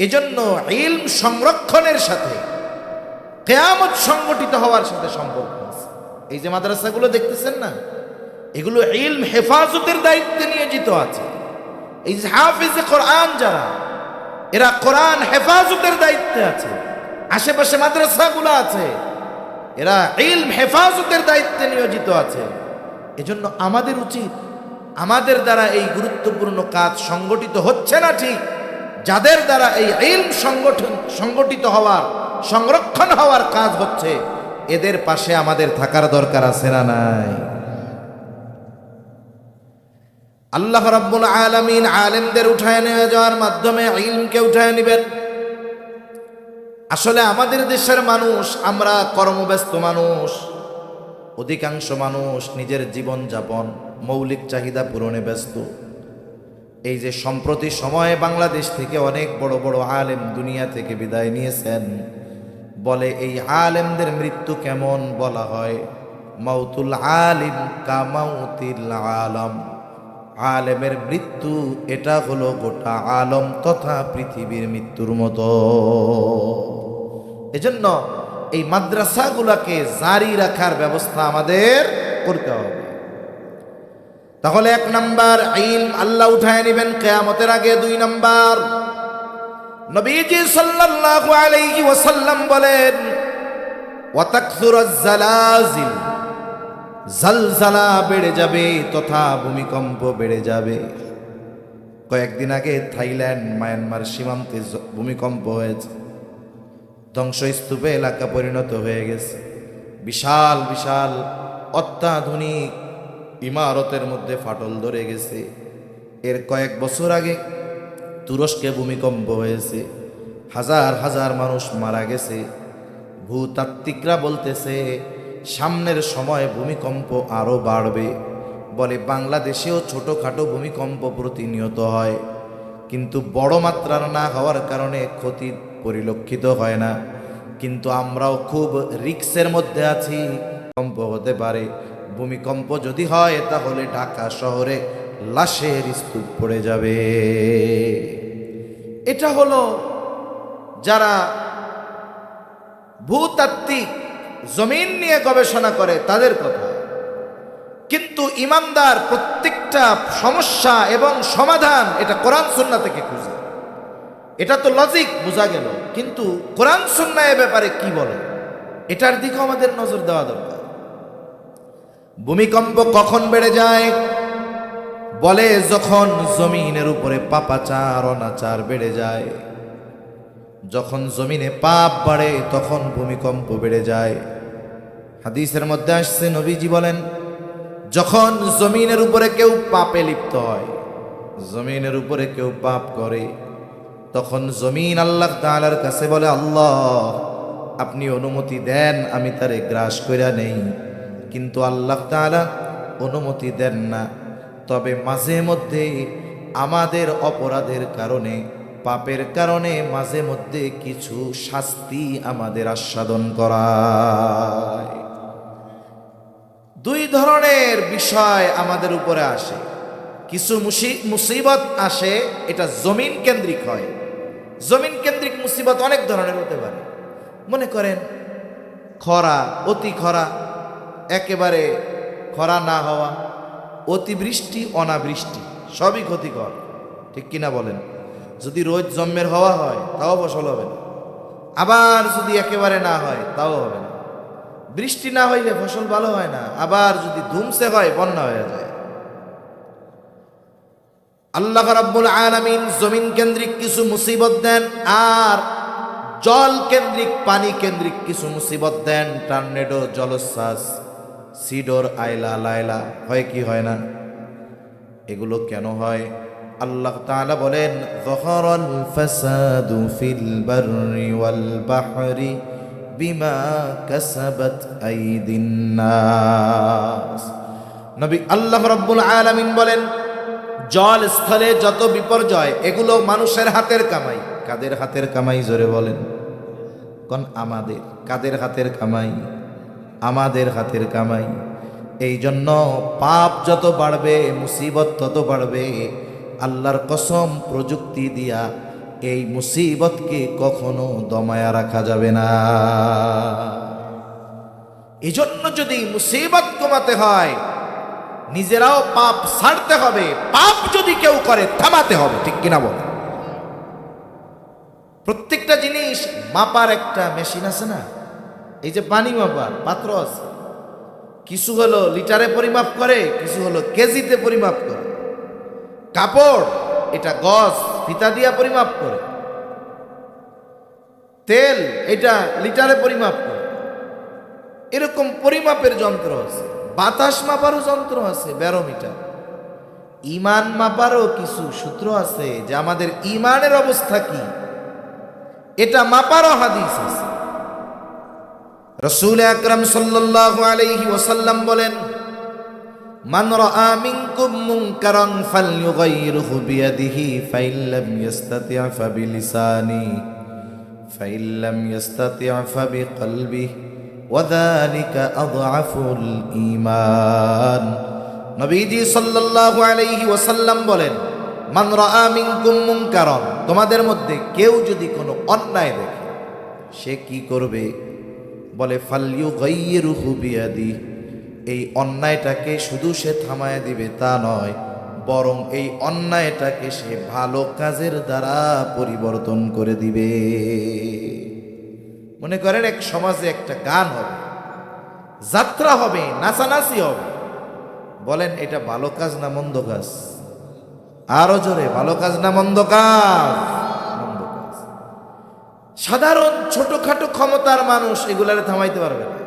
এজন্য ইলম সংরক্ষণের সাথে কিয়ামত সংগঠিত হওয়ার সাথে সম্পর্ক আছে। এই যে মাদ্রাসাগুলো দেখতেছেন না, এগুলো ইলম হেফাজতের দায়িত্বে নিয়োজিত আছে। এই যে হাফিজে কোরআন যারা, এরা কোরআন হেফাজতের দায়িত্বে আছে। আশেপাশে মাদ্রাসাগুলো আছে, এরা ইলম হেফাজতের দায়িত্বে নিয়োজিত আছে। এজন্য আমাদের উচিত, আমাদের দ্বারা এই গুরুত্বপূর্ণ কাজ সংগঠিত হচ্ছে না ঠিক, যাদের দ্বারা এই ইলম সংগঠিত হওয়ার, সংরক্ষণ হওয়ার কাজ হচ্ছে, এদের পাশে আমাদের থাকার দরকার আছে না নাই? আল্লাহ রাব্বুল আলামিন আলেমদের উঠায় নিয়ে যাওয়ার মাধ্যমে ইলমকে উঠায় নেবেন। আসলে আমাদের দেশের মানুষ, আমরা কর্মব্যস্ত মানুষ, অধিকাংশ মানুষ নিজের জীবন যাপন, মৌলিক চাহিদা পূরণে ব্যস্ত। এই যে সম্প্রতি সময়ে বাংলাদেশ থেকে অনেক বড় বড় আলেম দুনিয়া থেকে বিদায় নিয়েছেন, বলে এই আলেমদের মৃত্যু কেমন? বলা হয় মাউতুল আলিম কামাউতিল আলম। আলেমের মৃত্যু এটা হলো গোটা আলম তথা পৃথিবীর মৃত্যুর মতো। এজন্য এই মাদ্রাসাগুলোকে জারি রাখার ব্যবস্থা আমাদের করতে হবে। তাহলে 1 নাম্বার, ইলম আল্লাহ উঠায় নেবেন কিয়ামতের আগে। 2 নাম্বার, নবীজি সাল্লাল্লাহু আলাইহি ওয়াসাল্লাম বলেন, ওয়া তাকসুরুজ জালাজিল, জালজালা বেড়ে যাবে তথা ভূমিকম্প বেড়ে যাবে। কয়েকদিন আগে থাইল্যান্ড মায়ানমার সীমান্তে ভূমিকম্প হয়েছে, ধ্বংসস্তূপে এলাকা পরিণত হয়ে গেছে। বিশাল বিশাল অত্যাধুনিক ইমারতের মধ্যে ফাটল ধরে গেছে। এর কয়েক বছর আগে তুরস্কে ভূমিকম্প হয়েছে, হাজার হাজার মানুষ মারা গেছে। ভূতাত্ত্বিকরা বলতেছে সামনের সময় ভূমিকম্প আরও বাড়বে। বলে বাংলাদেশেও ছোটোখাটো ভূমিকম্প প্রতিনিয়ত হয়, কিন্তু বড় মাত্রার না হওয়ার কারণে ক্ষতি পরিলক্ষিত হয় না। কিন্তু আমরাও খুব রিস্কের মধ্যে আছি, ভূমিকম্প হতে পারে। ভূমিকম্প যদি হয় তাহলে ঢাকা শহরে লাশের স্তূপ পড়ে যাবে। এটা হলো যারা ভূতাত্ত্বিক জমিন নিয়ে গবেষণা করে তাদের কথা। কিন্তু ইমানদার প্রত্যেকটা সমস্যা এবং সমাধান এটা কোরআন সুন্নাহ থেকে খুঁজে। এটা তো লজিক বোঝা গেল, কিন্তু কোরআন সুন্নাহ এ ব্যাপারে কি বলে এটার দিকে আমাদের নজর দেওয়া দরকার। ভূমিকম্প কখন বেড়ে যায়? বলে যখন জমিনের উপরে পাপাচার অনাচার বেড়ে যায়। যখন জমিনে পাপ বাড়ে তখন ভূমিকম্প বেড়ে যায়। হাদিসের মধ্যে আসছে, নবীজি বলেন, যখন জমিনের উপরে কেউ পাপে লিপ্ত হয়, জমিনের উপরে কেউ পাপ করে, তখন জমিন আল্লাহ তাআলার কাছে বলে, আল্লাহ আপনি অনুমতি দেন আমি তারে গ্রাস কইরা নেই। কিন্তু আল্লাহ তাআলা অনুমতি দেন না। তবে মাঝে মধ্যে আমাদের অপরাধের কারণে, পাপের কারণে মাঝে মধ্যে কিছু শাস্তি আমাদের আস্বাদন করায়। দুই ধরনের বিষয় আমাদের উপরে আসে। কিছু মুসিবত আসে, এটা জমিন কেন্দ্রিক হয়। জমিন কেন্দ্রিক মুসিবত অনেক ধরনের হতে পারে। মনে করেন খরা, অতি খরা, একেবারে খরা না হওয়া, অতিবৃষ্টি, অনাবৃষ্টি, সবই ক্ষতিকর, ঠিক কিনা বলেন? যদি রোজ জন্মের হওয়া হয় তাও ফসল হবে না, আবার যদি একেবারে না হয় তাও হবে না। বৃষ্টি না হইলে ফসল ভালো হয় না, আবার যদি ধুমসে হয় বন্যা হয়ে যায়। আল্লাহ রাব্বুল আলামিন জমিন কেন্দ্রিক কিছু মুসিবত দেন, আর জল কেন্দ্রিক, পানি কেন্দ্রিক কিছু মুসিবত দেন। টর্নেডো, জলোচ্ছ্বাস, সিডর, আইলা, লাইলা হয় কি হয় না? এগুলো কেন হয়? আল্লাহ তাআলা বলেন, যহরাল ফাসাদু ফিল বাররি ওয়াল বাহরি বিমা কাসাবাত আইদিন নাস। নবী আল্লাহ রাব্বুল আলামিন বলেন, জল স্থলে যত বিপর্যয়, এগুলো মানুষের হাতের কামাই। কাদের হাতের কামাই? জোরে বলেন কোন? আমাদের। কাদের হাতের কামাই? আমাদের হাতের কামাই। এই জন্য পাপ যত বাড়বে, মুসিবত তত বাড়বে। আল্লাহর কসম, প্রযুক্তি দিয়া এই মুসিবতকে কখনো দমায়া রাখা যাবে না। এই জন্য যদি মুসিবত কমাতে হয়, নিজেরাও পাপ ছাড়তে হবে। পাপ যদি কেউ করে থামাতে হবে, ঠিক কিনা বল? প্রত্যেকটা জিনিস মাপার একটা মেশিন আছে না? এই যে পানি মাপার পাত্র আছে, কিছু হলো লিটারে পরিমাপ করে, কিছু হলো কেজিতে পরিমাপ করে। কাপড়, এটা গজ ফিতা দিয়া পরিমাপ করে। তেল, এটা লিটারে পরিমাপ করে। এরকম পরিমাপের যন্ত্র আছে। বাতাস মাপারও যন্ত্র আছে, ব্যারোমিটার। ঈমান মাপারও কিছু সূত্র আছে, যে আমাদের ঈমানের অবস্থা কি এটা মাপারও হাদিস আছে। রাসূল আকরাম সাল্লাল্লাহু আলাইহি ওয়াসাল্লাম বলেন, মান রাআ মিনকুম মুনকারান ফালইউগাইরহু বিয়াদিহি ফাইল্লাম ইস্তাতি' ফাবিলিসানি ফাইল্লাম ইস্তাতি' ফাবিকলবিহি ওয়াযালিকা আযআফুল ঈমান। নবীজি সাল্লাল্লাহু আলাইহি ওয়াসাল্লাম বলেন, মান রাআ মিনকুম মুনকারান, তোমাদের মধ্যে কেউ যদি কোনো অন্যায় দেখে, সে কি করবে? বলে ফালইউগাইরহু বিয়াদিহি, এই অন্যায়টাকে শুধু সে থামায় দিবে তা নয়, বরং এই অন্যায়টাকে সে ভালো কাজের দ্বারা পরিবর্তন করে দিবে। মনে করেন এক সমাজে একটা গান হবে, যাত্রা হবে, নাচানাচি হবে। বলেন এটা ভালো কাজ না মন্দ কাজ? আরো জোরে, ভালো কাজ না মন্দ কাজ? মন্দ কাজ। সাধারণ ছোটখাটো ক্ষমতার মানুষ এগুলারে থামাইতে পারবে না,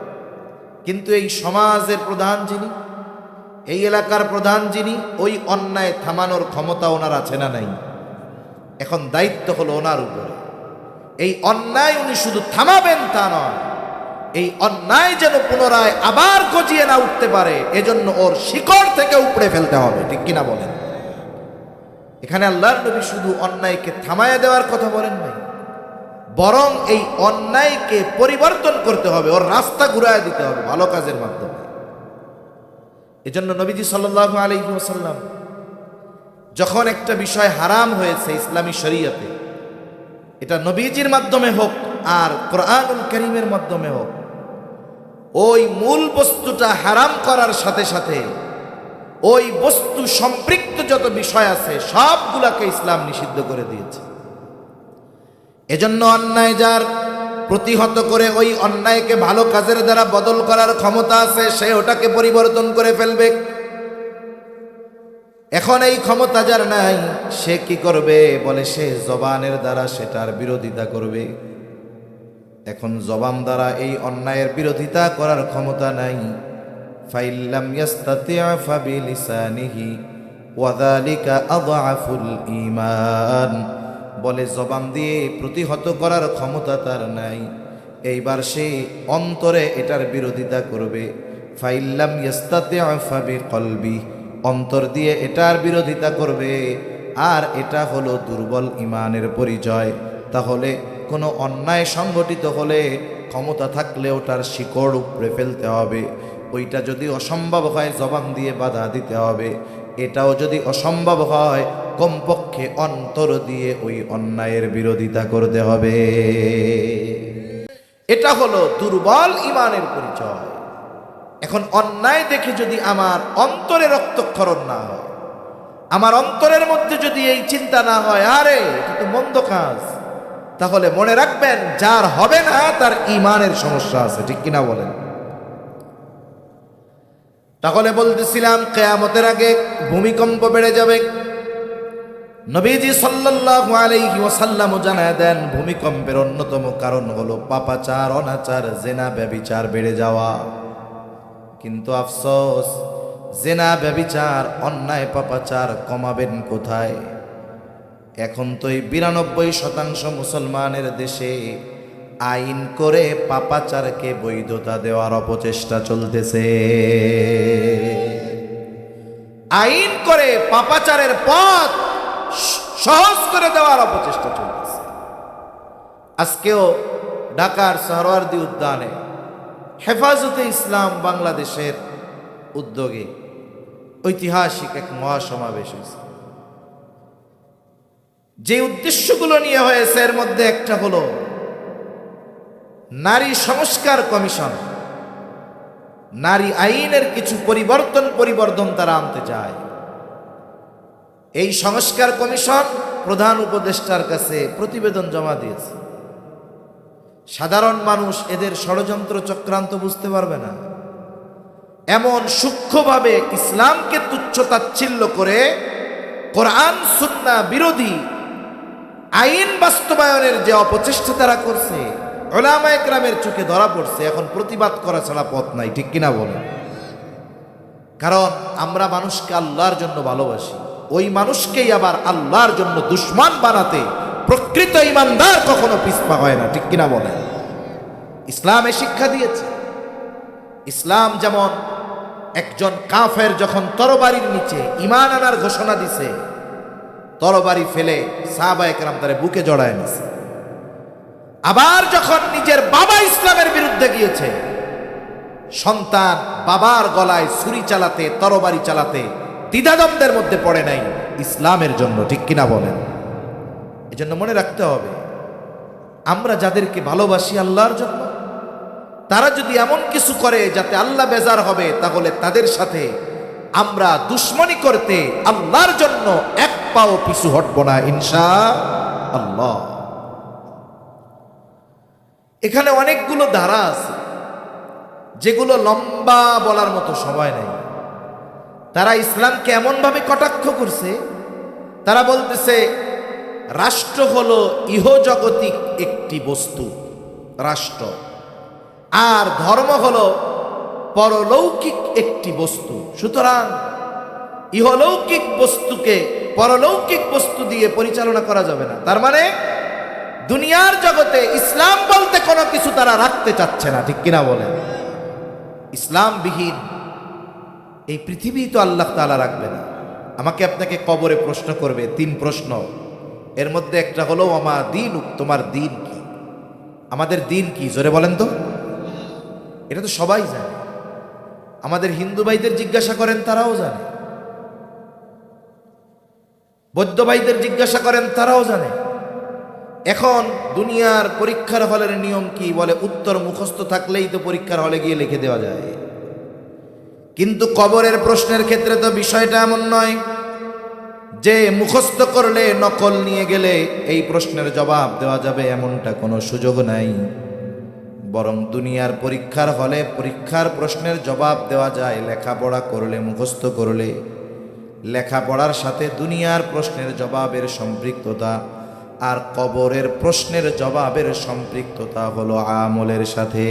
কিন্তু এই সমাজের প্রধান যিনি, এই এলাকার প্রধান যিনি, ওই অন্যায় থামানোর ক্ষমতা ওনার আছে না নাই? এখন দায়িত্ব হলো ওনার উপরে। এই অন্যায় উনি শুধু থামাবেন তা নয়, এই অন্যায় যেন পুনরায় আবার গজিয়ে না উঠতে পারে, এজন্য ওর শিকড় থেকে উপড়ে ফেলতে হবে, ঠিক কিনা বলেন? এখানে আল্লাহর নবী শুধু অন্যায়কে থামায়া দেওয়ার কথা বলেন নাই, বরং এই অন্যায়কে পরিবর্তন করতে হবে, ওর রাস্তা ঘুরায় দিতে হবে ভালো কাজের মাধ্যমে। এজন্য নবীজি সাল্লাল্লাহু আলাইহি ওয়াসাল্লাম যখন একটা বিষয় হারাম হয়েছে ইসলামী শরীয়তে, এটা নবীজির মাধ্যমে হোক আর কোরআনুল কারীমের মাধ্যমে হোক, ওই মূল বস্তুটা হারাম করার সাথে সাথে ওই বস্তু সম্পৃক্ত যত বিষয় আছে সবগুলাকে ইসলাম নিষিদ্ধ করে দিয়েছে। এজন্য অন্যায় যার প্রতিহত করে ওই অন্যায়কে ভালো কাজের দ্বারা বদল করার ক্ষমতা আছে, সে ওটাকে পরিবর্তন করে ফেলবে। এখন এই ক্ষমতা যার নাই, সে কি করবে? বলে সে জবানের দ্বারা সেটার বিরোধিতা করবে। এখন জবান দ্বারা এই অন্যায়ের বিরোধিতা করার ক্ষমতা নাই। ফাইল্লাম ইয়াস্তাতি' ফাবিলিসানিহি ওয়া যালিকা আযআফুল ঈমান। বলে জবান দিয়ে প্রতিহত করার ক্ষমতা তার নাই, এইবার সে অন্তরে এটার বিরোধিতা করবে। ফাইল্লাম ইয়াস্তাতি' ফাবিকলবি, অন্তর দিয়ে এটার বিরোধিতা করবে। আর এটা হলো দুর্বল ঈমানের পরিচয়। তাহলে কোনো অন্যায় সংগঠিত হলে ক্ষমতা থাকলে ওটার শিকড় উপড়ে ফেলতে হবে। ওইটা যদি অসম্ভব হয় জবান দিয়ে বাধা দিতে হবে। এটাও যদি অসম্ভব হয় কমপক্ষে অন্তর দিয়ে ওই অন্যায়ের বিরোধিতা করতে হবে। এটা হলো দুর্বল ঈমানের পরিচয়। এখন অন্যায় দেখে যদি আমার অন্তরে রক্তক্ষরণ না হয়, আমার অন্তরের মধ্যে যদি এই চিন্তা না হয় আরে এটা তো মন্দ কাজ, তাহলে মনে রাখবেন যার হবে না তার ঈমানের সমস্যা আছে। ঠিক কিনা বলেন? তাহলে বলতেছিলাম কিয়ামতের আগে ভূমিকম্প বেড়ে যাবে। নবীজি সাল্লাল্লাহু আলাইহি ওয়াসাল্লাম জানায় দেন ভূমিকম্পের অন্যতম কারণ হলো পাপাচার, অনাচার, জিনা, ব্যভিচার বেড়ে যাওয়া। কিন্তু আফসোস, জিনা, ব্যভিচার, অন্যায়, পাপাচার কমাবেন কোথায়? এখন তো এই 92% মুসলমানের দেশে আইন করে পাপাচারকে বৈধতা দেওয়ার অপচেষ্টা চলতেছে। আইন করে পাপাচারের পথ সহজ করে দেওয়ার অপচেষ্টা চলতেছে। আজকেও ঢাকার সোহরাওয়ার্দী উদ্যানে হেফাজতে ইসলাম বাংলাদেশের উদ্যোগে ঐতিহাসিক এক মহাসমাবেশ হয়েছে। যে উদ্দেশ্যগুলো নিয়ে হয়েছে এর মধ্যে একটা হলো নারী সংস্কার কমিশন। নারী আইনের কিছু পরিবর্তন তারা আনতে চায়। এই সংস্কার কমিশন প্রধান উপদেষ্টার কাছে প্রতিবেদন জমা দিয়েছে। সাধারণ মানুষ এদের ষড়যন্ত্র চক্রান্ত বুঝতে পারবে না। এমন সূক্ষ্মভাবে ইসলামকে তুচ্ছ-তাচ্ছিল্য করে কোরআন সুন্নাহ বিরোধী আইন বাস্তবায়নের যে অপচেষ্টা তারা করছে, উলামায়ে কেরামের চোখে ধরা পড়ছে। এখন প্রতিবাদ করা ছাড়া পথ নাই। ঠিক কিনা বলেন? কারণ আমরা মানুষকে আল্লাহর জন্য ভালোবাসি, ওই মানুষকেই আবার আল্লাহর জন্য দুশমন বানাতে প্রকৃত ঈমানদার কখনো পিছপা হয় না। ঠিক কিনা বলেন? ইসলামে শিক্ষা দিয়েছে। ইসলাম যেমন একজন কাফের যখন তরবারির নিচে ঈমান আনার ঘোষণা দিছে, তরবারি ফেলে সাহাবায়ে কেরাম তারে বুকে জড়ায় নিছে। আবার যখন নিজের বাবা ইসলামের বিরুদ্ধে গিয়েছে, সন্তান বাবার গলায় ছুরি চালাতে, তরবারি চালাতে দ্বিধাদ্বন্দ্বের মধ্যে পড়ে নাই ইসলামের জন্য। ঠিক কিনা বলেন? এজন্য মনে রাখতে হবে, আমরা যাদেরকে ভালোবাসি আল্লাহর জন্য, তারা যদি এমন কিছু করে যাতে আল্লাহ বেজার হবে, তাহলে তাদের সাথে আমরা দুশ্মনী করতে আল্লাহর জন্য এক পাও পিছু হটব না ইনশাআল্লাহ। এখানে অনেকগুলো ধারা আছে যেগুলো লম্বা বলার মতো সময় নেই। তারা ইসলামকে এমনভাবে কটাক্ষ করছে, তারা বলতেছে রাষ্ট্র হলো ইহজগতিক একটি বস্তু, রাষ্ট্র, আর ধর্ম হলো পরলৌকিক একটি বস্তু। সুতরাং ইহলৌকিক বস্তুকে পরলৌকিক বস্তু দিয়ে পরিচালনা করা যাবে না। তার মানে দুনিয়ার জগতে ইসলাম বলতে কোনো কিছু তারা রাখতে চাচ্ছে না। ঠিক কিনা বলেন? ইসলামবিহীন এই পৃথিবী তো আল্লাহ তাআলা রাখবে না। আমাকে আপনাকে কবরে প্রশ্ন করবে, 3 প্রশ্ন। এর মধ্যে একটা হলো আমা দিন, তোমার দিন কি? আমাদের দিন কি? জোরে বলেন তো। এটা তো সবাই জানে। আমাদের হিন্দু ভাইদের জিজ্ঞাসা করেন, তারাও জানে। বৈদ্য ভাইদের জিজ্ঞাসা করেন, তারাও জানে। এখন দুনিয়ার পরীক্ষার হলের নিয়ম কি? বলে উত্তর মুখস্থ থাকলেই তো পরীক্ষার হলে গিয়ে লিখে দেওয়া যায়। কিন্তু কবরের প্রশ্নের ক্ষেত্রে তো বিষয়টা এমন নয় যে মুখস্থ করলে নকল নিয়ে গেলে এই প্রশ্নের জবাব দেওয়া যাবে, এমনটা কোনো সুযোগ নাই। বরং দুনিয়ার পরীক্ষার হলে পরীক্ষার প্রশ্নের জবাব দেওয়া যায় লেখাপড়া করলে, মুখস্থ করলে। লেখাপড়ার সাথে দুনিয়ার প্রশ্নের জবাবের সম্পৃক্ততা আর কবরের প্রশ্নের জবাবের সম্পৃক্ততা হলো আমলের সাথে।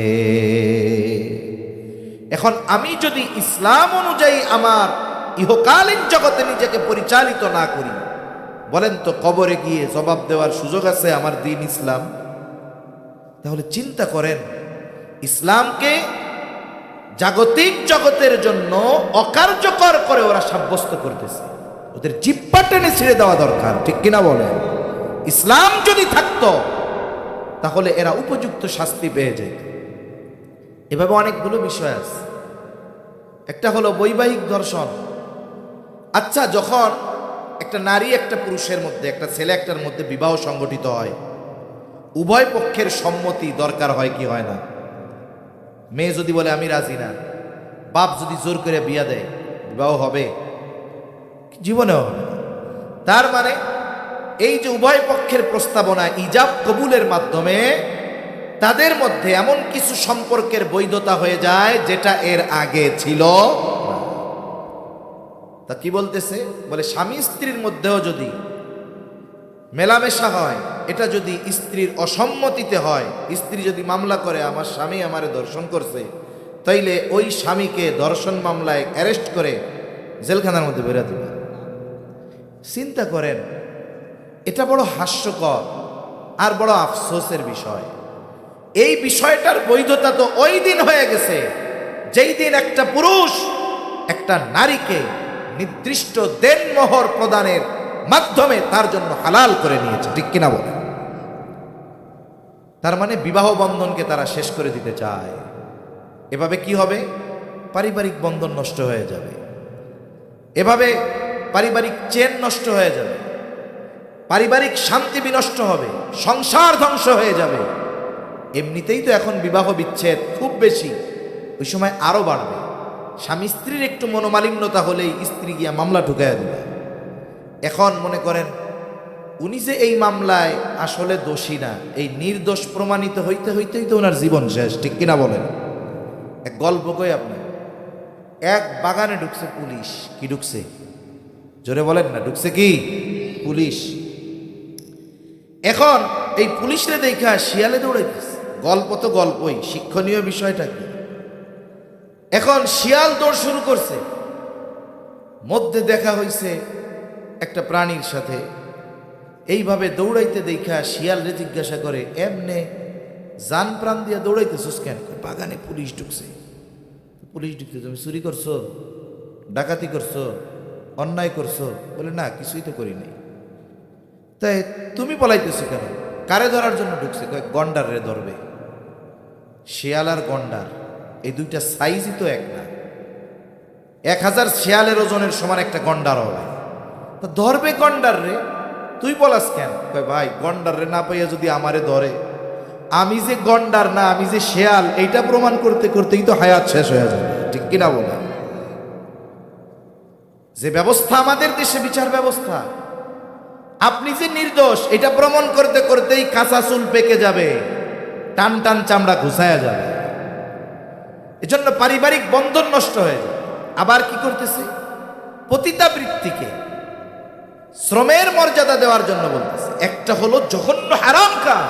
এখন আমি যদি ইসলাম অনুযায়ী আমার ইহকালীন জগতে নিজেকে পরিচালিত না করি, বলেন তো কবরে গিয়ে জবাব দেওয়ার সুযোগ আছে আমার দিন ইসলাম? তাহলে চিন্তা করেন, ইসলামকে জাগতিক জগতের জন্য অকার্যকর করে ওরা সাব্যস্ত করতেছে। ওদের জিহ্বা টেনে ছেড়ে দেওয়া দরকার, ঠিক কিনা বলেন? ইসলাম যদি থাকতো তাহলে এরা উপযুক্ত শাস্তি পেয়ে যেত। এভাবে অনেকগুলো বিষয় আছে। একটা হলো বৈবাহিক ধর্ষণ। আচ্ছা, যখন একটা নারী একটা পুরুষের মধ্যে, একটা ছেলে একটার মধ্যে বিবাহ সংগঠিত হয়, উভয় পক্ষের সম্মতি দরকার হয় কি হয় না? মেয়ে যদি বলে আমি রাজি না, বাপ যদি জোর করে বিয়া দেয়, বিবাহ হবে? জীবনেও হবে না। তার মানে এই যে উভয় পক্ষের প্রস্তাবনা, ইজাব কবুলের মাধ্যমে তাদের মধ্যে এমন কিছু সম্পর্কের বৈধতা হয়ে যায় যেটা এর আগে ছিল না। তা কি বলতেছে? বলে স্বামী স্ত্রীর মধ্যেও যদি মেলামেশা হয়, এটা যদি স্ত্রীর অসম্মতিতে হয়, স্ত্রী যদি মামলা করে আমার স্বামী আমারে ধর্ষণ করছে, তাইলে ওই স্বামীকে ধর্ষণ মামলায় অ্যারেস্ট করে জেলখানার মধ্যে বেরা দেবে। চিন্তা করেন, এটা বড় হাস্যকর আর বড় আফসোসের বিষয়। এই বিষয়টার বৈধতা তো ওই দিন হয়ে গেছে যেই দিন একটা পুরুষ একটা নারীকে নির্দিষ্ট দেনমোহর প্রদানের মাধ্যমে তার জন্য হালাল করে নিয়েছে, ঠিক কিনা বলে? তার মানে বিবাহ বন্ধনকে তারা শেষ করে দিতে চায়। এভাবে কি হবে? পারিবারিক বন্ধন নষ্ট হয়ে যাবে, এভাবে পারিবারিক চেন নষ্ট হয়ে যাবে, পারিবারিক শান্তি বিনষ্ট হবে, সংসার ধ্বংস হয়ে যাবে। এমনিতেই তো এখন বিবাহ বিচ্ছেদ খুব বেশি, ওই সময় আরো বাড়বে। স্বামী স্ত্রীর একটু মনোমালিন্যতা হলেই স্ত্রী গিয়া মামলা ঢুকাইয়া দেবে। এখন মনে করেন উনি যে এই মামলায় আসলে দোষী না, এই নির্দোষ প্রমাণিত হইতে হইতেই তো ওনার জীবন শেষ, ঠিক কিনা বলেন? এক গল্প কই আপনি। এক বাগানে ঢুকছে পুলিশ। কি ঢুকছে? জোরে বলেন না, ঢুকছে কি? পুলিশ। এখন এই পুলিশরে দেখা শিয়ালে দৌড়াইতেছে। গল্প তো গল্পই, শিক্ষণীয় বিষয়টা কি? এখন শিয়াল দৌড় শুরু করছে, মধ্যে দেখা হইছে একটা প্রাণীর সাথে। এইভাবে দৌড়াইতে দেখা শিয়ালরে জিজ্ঞাসা করে, এমনে জান প্রাণ দিয়ে দৌড়াইতেছিস কেন? বাগানে পুলিশ ঢুকছে। পুলিশ ঢুকছে, তুমি চুরি করছো, ডাকাতি করছো, অন্যায় করছো? বলে না, কিছুই তো করি নাই। তাই তুমি পলাইতেছো কেন? কারে ধরার জন্য ঢুকছে? গন্ডার রে ধরবে। শিয়াল আর গন্ডার এই দুইটা সাইজই তো এক না। 1000 শিয়ালের ওজনের সমান একটা গন্ডার হবে, তা ধরবে গন্ডার রে। তুই বলাস কেন? ভাই গন্ডার রে না পাইয়া যদি আমারে ধরে, আমি যে গন্ডার না, আমি যে শিয়াল, এইটা প্রমাণ করতে করতেই তো হায়াত শেষ হয়ে যাবে, ঠিক কিনা বলে? যে ব্যবস্থা আমাদের দেশে বিচার ব্যবস্থা, আপনি যে নির্দোষ এটা প্রমাণ করতে করতেই কাঁচা চুল পেকে যাবে, টান টান চামড়া ঘুষায়া যাবে। এজন্য পারিবারিক বন্ধন নষ্ট হয়ে যায়। আবার কি করতেছে? পতিতাবৃত্তিকে শ্রমের মর্যাদা দেওয়ার জন্য বলতেছে। একটা হলো জঘন্য হারাম কাজ,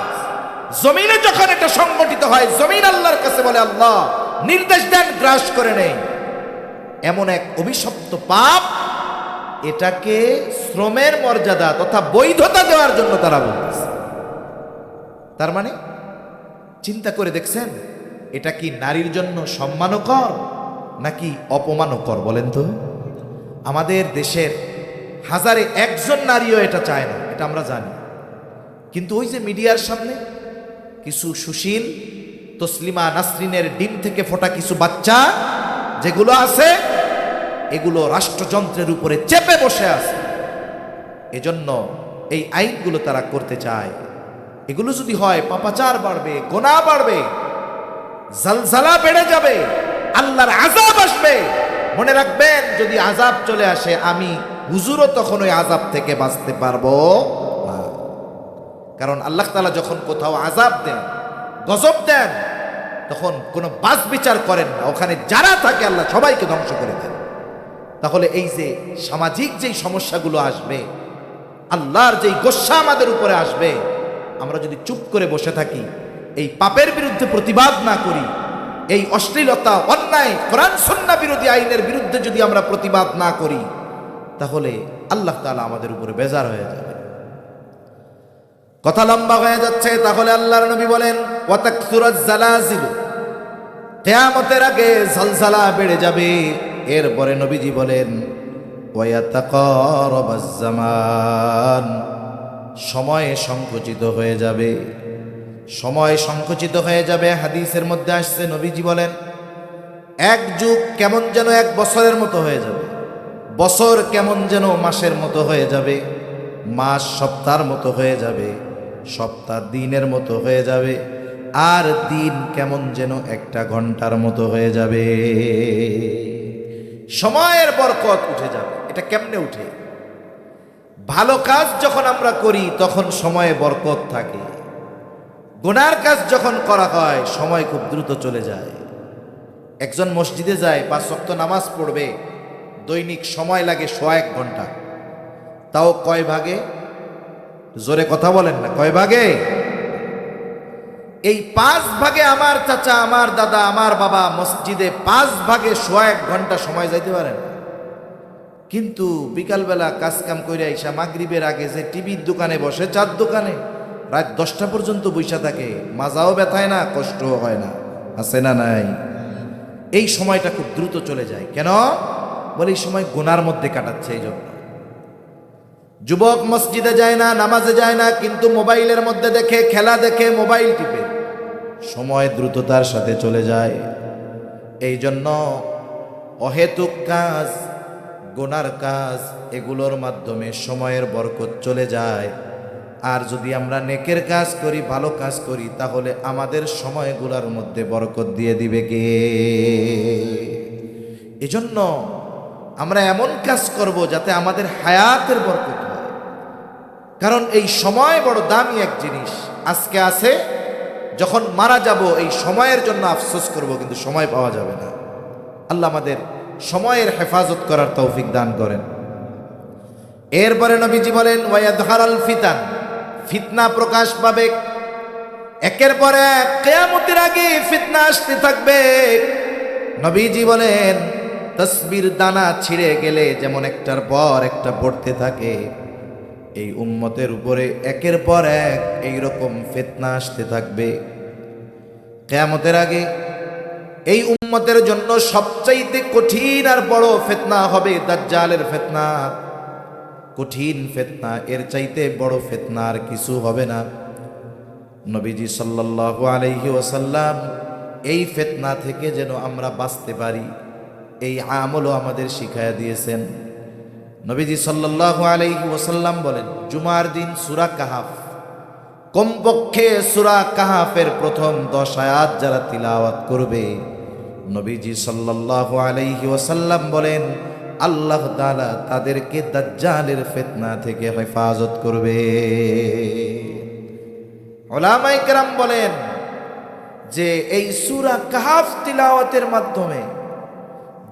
জমিনে যখন এটা সংগঠিত হয়, জমিন আল্লাহর কাছে বলে আল্লাহ নির্দেশ দেন গ্রাস করে নেই, এমন এক অভিশপ্ত পাপ, এটাকে শ্রমের মর্যাদা তথা বৈধতা দেওয়ার জন্য তারা বলতেছে। তার মানে চিন্তা করে দেখছেন, এটা কি নারীর জন্য সম্মানকর নাকি অপমানকর বলেন তো? আমাদের দেশের হাজারে একজন নারীও এটা চায় না, এটা আমরা জানি। কিন্তু ওই যে মিডিয়ার সামনে কিছু সুশীল তসলিমা নাসরিনের ডিম থেকে ফোটা কিছু বাচ্চা যেগুলো আছে, এগুলো রাষ্ট্রযন্ত্রের উপরে চেপে বসে আছে। এজন্য এই আইনগুলো তারা করতে চায়। এগুলো যদি হয় পাপাচার বাড়বে, গুনাহ বাড়বে, জালজালা বেড়ে যাবে, আল্লাহর আযাব আসবে। মনে রাখবেন, যদি আযাব চলে আসে আমি হুজুরও তখন ওই আযাব থেকে বাঁচতে পারবো না। কারণ আল্লাহ তাআলা যখন কোথাও আযাব দেন, গজব দেন, তখন কোনো বাস বিচার করেন না, ওখানে যারা থাকে আল্লাহ সবাইকে ধ্বংস করে দেন। তাহলে এই যে সামাজিক যেই সমস্যাগুলো আসবে, আল্লাহর যেই গোস্বা আমাদের উপরে আসবে, আমরা যদি চুপ করে বসে থাকি, এই পাপের বিরুদ্ধে প্রতিবাদ না করি, এই অশ্লীলতা, অন্যায়, কোরআন সুন্নাহ বিরোধী আইনের বিরুদ্ধে যদি আমরা প্রতিবাদ না করি, তাহলে আল্লাহ তাআলা আমাদের উপরে বেজার হয়ে যাবে। কথা লম্বা হয়ে যাচ্ছে, তাহলে আল্লাহর নবী বলেন ওয়াতাকসুরাজ জালাজিল, কিয়ামতের আগে জলজালা বেড়ে যাবে। এরপরে নবীজি বলেন ওয়ায়াতাকারাবাজ জামান, সময় সংকুচিত হয়ে যাবে, সময় সংকুচিত হয়ে যাবে। হাদিসের মধ্যে আসছে, নবীজি বলেন এক যুগ কেমন যেন এক বছরের মতো হয়ে যাবে, বছর কেমন যেন মাসের মতো হয়ে যাবে, মাস সপ্তাহের মতো হয়ে যাবে, সপ্তাহ দিনের মতো হয়ে যাবে, আর দিন কেমন যেন একটা ঘন্টার মতো হয়ে যাবে। সময়ের বরকত উঠে যাবে। এটা কেমনে উঠে? ভালো কাজ যখন আমরা করি তখন সময়ে বরকত থাকে, গুনার কাজ যখন করা হয় সময় খুব দ্রুত চলে যায়। একজন মসজিদে যায়, 5 ওয়াক্ত নামাজ পড়বে, দৈনিক সময় লাগে 1 ঘন্টা। তাও কয় ভাগে? জোরে কথা বলেন না, কয় ভাগে? এই 5 ভাগে আমার চাচা, আমার দাদা, আমার বাবা মসজিদে 5 ভাগে 1 ঘন্টা সময় যাইতে পারেন। কিন্তু বিকালবেলা কাজ কাম করে আইসা মাগরিবের আগে যে টিভির দোকানে বসে, চার দোকানে রাত 10টা পর্যন্ত বৈশা থাকে, মাজাও ব্যথায় না, কষ্টও হয় না, আছে না নাই? এই সময়টা খুব দ্রুত চলে যায়। কেন? বলে এই সময় গুনার মধ্যে কাটাচ্ছে। এই জন্য যুবক মসজিদে যায় না, নামাজে যায় না, কিন্তু মোবাইলের মধ্যে দেখে, খেলা দেখে, মোবাইল টিপে, সময় দ্রুততার সাথে চলে যায়। এই জন্য অহেতুক কাজ, গুনার কাজ, এগুলোর মাধ্যমে সময়ের বরকত চলে যায়। আর যদি আমরা নেকের কাজ করি, ভালো কাজ করি, তাহলে আমাদের সময়গুলোর মধ্যে বরকত দিয়ে দিবে কে? এজন্য আমরা এমন কাজ করব যাতে আমাদের হায়াতের বরকত হয়। কারণ এই সময় বড় দামি এক জিনিস। আজকে আছে, যখন মারা যাব এই সময়ের জন্য আফসোস করব, কিন্তু সময় পাওয়া যাবে না। আল্লাহ আমাদের সময়ের হেফাজত করার তৌফিক দান করেন। এরপরে নবীজি বলেন ওয়ায়াদহারাল ফিতান, ফিতনা প্রকাশ পাবে, একের পর এক কিয়ামতের আগে ফিতনা আসতে থাকবে। নবীজি বলেন তসবির দানা ছিঁড়ে গেলে যেমন একটার পর একটা পড়তে থাকে, এই উম্মতের উপরে একের পর এক এইরকম ফিতনা আসতে থাকবে। কিয়ামতের আগে এই উম্মতের জন্য সবচাইতে কঠিন আর বড় ফিতনা হবে দাজ্জালের ফিতনা। কঠিন ফিতনা, এর চাইতে বড় ফিতনা আর কিছু হবে না। নবীজি সাল্লাল্লাহু আলাইহি ওয়াসাল্লাম এই ফিতনা থেকে যেন আমরা বাঁচতে পারি, এই আমলও আমাদের শিখায়া দিয়েছেন। নবীজি সাল্লাল্লাহু আলাইহি ওয়াসাল্লাম বলেন জুমার দিন সূরা কাহাফ, কমপক্ষে সূরা কাহাফের প্রথম 10 আয়াত যারা তিলাওয়াত করবে, নবীজি সাল্লাল্লাহু আলাইহি ওয়াসাল্লাম বলেন আল্লাহ তাআলা তাদেরকে দাজ্জালের ফিতনা থেকে হেফাজত করবে। উলামায়ে কেরাম বলেন যে এই সূরা কাহাফ তিলাওয়াতের মাধ্যমে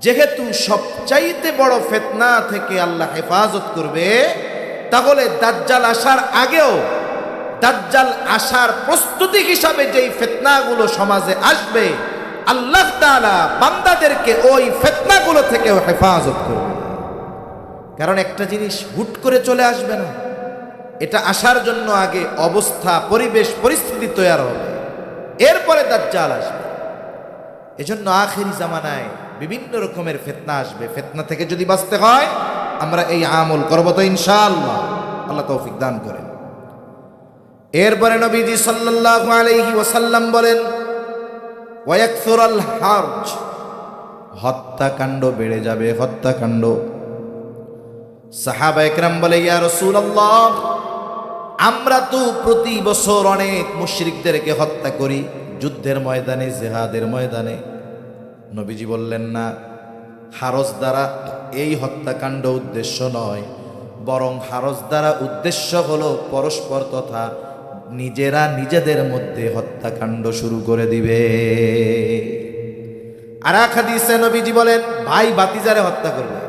যেহেতু সবচাইতে বড় ফিতনা থেকে আল্লাহ হেফাজত করবে, তাহলে দাজ্জাল আসার আগেও, দাজ্জাল আসার প্রস্তুতি হিসাবে যেই ফিতনাগুলো সমাজে আসবে, আল্লাহ তাআলা বান্দাদেরকে ওই ফিতনাগুলো থেকেও হেফাজত করবে। কারণ একটা জিনিস হুট করে চলে আসবে না, এটা আসার জন্য আগে অবস্থা, পরিবেশ, পরিস্থিতি তৈরি হবে, এরপরে দাজ্জাল আসবে। এজন্য আখিরি জামানায় বিভিন্ন রকমের ফিতনা আসবে। ফিতনা থেকে যদি বাঁচতে হয় আমরা এই আমল করব তো ইনশাআল্লাহ। আল্লাহ তৌফিক দান করেন। এরপরে নবীজি সাল্লাল্লাহু আলাইহি ওয়াসাল্লাম বলেন ওয়ায়াকসুরাল হারজ, হত্যাকাণ্ড বেড়ে যাবে, হত্যাকাণ্ড। সাহাবা একরাম বলে, ইয়া রাসূলুল্লাহ, আমরা তো প্রতি বছর অনেক মুশরিকদেরকে হত্যা করি যুদ্ধের ময়দানে, জিহাদের ময়দানে। নবীজি বললেন, না, হারজ দ্বারা এই হত্যাকাণ্ড উদ্দেশ্য নয়, বরং হারজ দ্বারা উদ্দেশ্য হলো পরস্পর তথা নিজেরা নিজেদের মধ্যে হত্যাকাণ্ড শুরু করে দিবে। আর এক হাদিসে নবীজি বলেন, ভাই ভাতিজারে হত্যা করবে,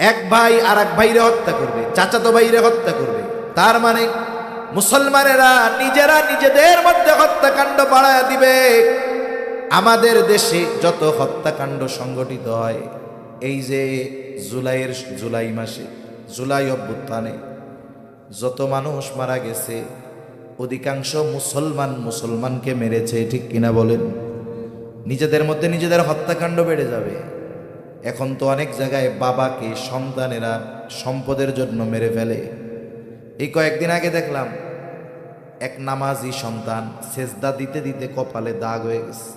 এক ভাই আর এক ভাইরে হত্যা করবে, চাচাতো ভাইরে হত্যা করবে। তার মানে মুসলমানেরা নিজেরা নিজেদের মধ্যে হত্যাকাণ্ড বাড়ায় দিবে। আমাদের দেশে যত হত্যাকাণ্ড সংগঠিত হয়, এই যে জুলাই মাসে, জুলাই অভ্যুত্থানে যত মানুষ মারা গেছে, অধিকাংশ মুসলমানকে মেরেছে, ঠিক কিনা বলেন? নিজেদের মধ্যে নিজেদের হত্যাকাণ্ড বেড়ে যাবে। এখন তো অনেক জায়গায় বাবাকে সন্তানেরা সম্পদের জন্য মেরে ফেলে। এই কয়েকদিন আগে দেখলাম এক নামাজি সন্তান সেজদা দিতে দিতে কপালে দাগ হয়ে গেছে।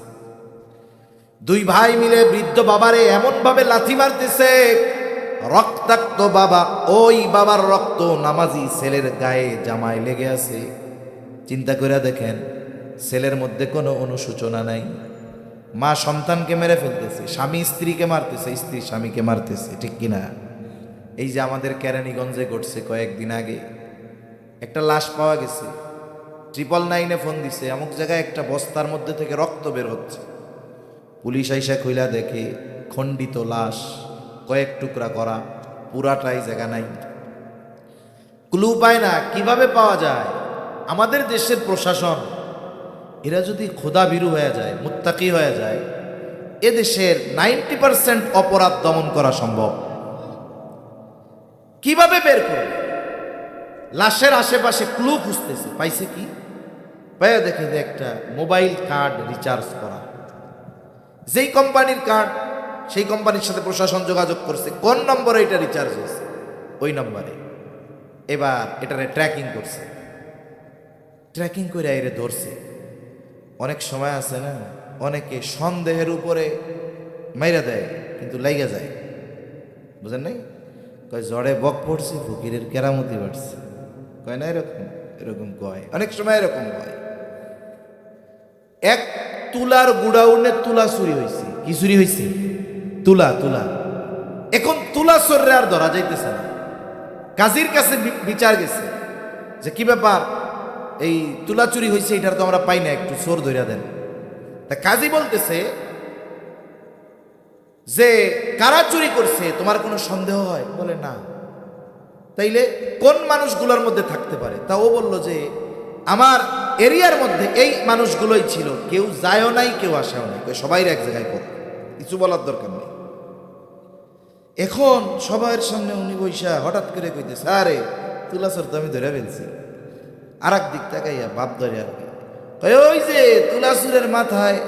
দুই ভাই মিলে বৃদ্ধ বাবারে এমন ভাবে লাথি মারতেছে, রক্তাক্ত বাবা, ওই বাবার রক্ত নামাজি ছেলের গায়ে জামায় লেগে আছে। চিন্তা করে দেখেন, ছেলের মধ্যে কোনো অনুশোচনা নাই। মা সন্তানকে মেরে ফেলতেছে, স্বামী স্ত্রীকে মারতেছে, স্ত্রী স্বামীকে মারতেছে, ঠিক কিনা? এই যে আমাদের কেরানীগঞ্জে ঘটছে কয়েকদিন আগে, একটা লাশ পাওয়া গেছে। 999 ফোন দিছে, এমন জায়গায় একটা বস্তার মধ্যে থেকে রক্ত বের হচ্ছে। পুলিশ আইসা কইলা দেখে খণ্ডিত লাশ, কয়েক টুকরা করা, পুরাটাই জায়গা নাই। ক্লু পায় না, কিভাবে পাওয়া যায়? আমাদের দেশের প্রশাসন এরা যদি খোদা ভীরু হয়ে যায়, মুত্তাকি হয়ে যায়, এ দেশের 90% অপরাধ দমন করা সম্ভব। কিভাবে বের করে? লাশের আশেপাশে ক্লু খুঁজতেছে, পাইছে কি? পাইয়া দেখে যে একটা মোবাইল কার্ড রিচার্জ করা, যেই কোম্পানির কার্ড, সেই কোম্পানির সাথে প্রশাসন যোগাযোগ করছে, কোন নম্বরে এটা রিচার্জ হয়েছে, ওই নম্বরে। এবার এটারে ট্র্যাকিং করছে, ট্র্যাকিং করে এরে ধরছে। অনেক সময় আছে না, অনেকে সন্দেহের উপরে মাইরা দেয়, কিন্তু লাইগা যায়, বুঝেন নাই? কয় জড়ে বক পড়ছে, ফকিরের কেরামতি বাড়ছে, কয় না এরকম, এরকম কয়, অনেক সময় এরকম হয়। এক তুলার গুড়াউনে তুলা চুরি হয়েছে। কি চুরি হয়েছে? তুলা। এখন তুলা চোররে আর ধরা যাইতেছে না। কাজীর কাছে বিচার গেছে যে কি ব্যাপার, এই তুলা চুরি হয়েছে, এটার তো আমরা পাই না, একটু চোর ধরিয়া দেন। তা কাজী বলতেছে যে কারা চুরি করছে তোমার কোনো সন্দেহ হয়? বলে না। তাইলে কোন মানুষগুলোর মধ্যে থাকতে পারে? তা ও বলল যে আমার এরিয়ার মধ্যে এই মানুষগুলোই ছিল, কেউ যায়ও নাই, কেউ আসেও নাই, সবাই এক জায়গায় পড়ে, কিছু বলার দরকার নেই। এখন সবার সামনে উনি বৈশা হঠাৎ করে কইতেছে, আরে তুলাচোর তো আমি ধরে ফেলছি। আর এক দিক তাকাইয়া বাপ ধরে আর কি, ওই যে তুলাচুরের মাথায়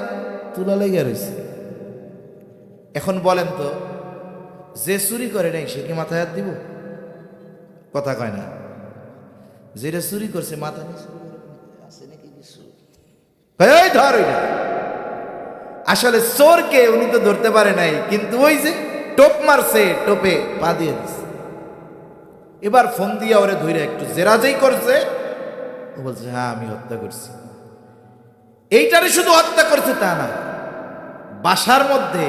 তুলা লেগে রয়েছে। এখন বলেন তো, যে চুরি করে নাই সে কি মাথায় হাত দিব? কথা কয় না। যেটা চুরি করছে মাথা নিচে আছে নাকি কিছু, ধর ওইটা। আসলে চোরকে উনি তো ধরতে পারে নাই, কিন্তু ওই যে টোপ মারছে, টোপে পা দিয়ে দিছে। এবার ফোন দিয়ে ওরে ধরে একটু জেরাজেই করছে, ও বলছে হ্যাঁ আমি হত্যা করছি। এইটারে শুধু হত্যা করছে তা না, বাসার মধ্যে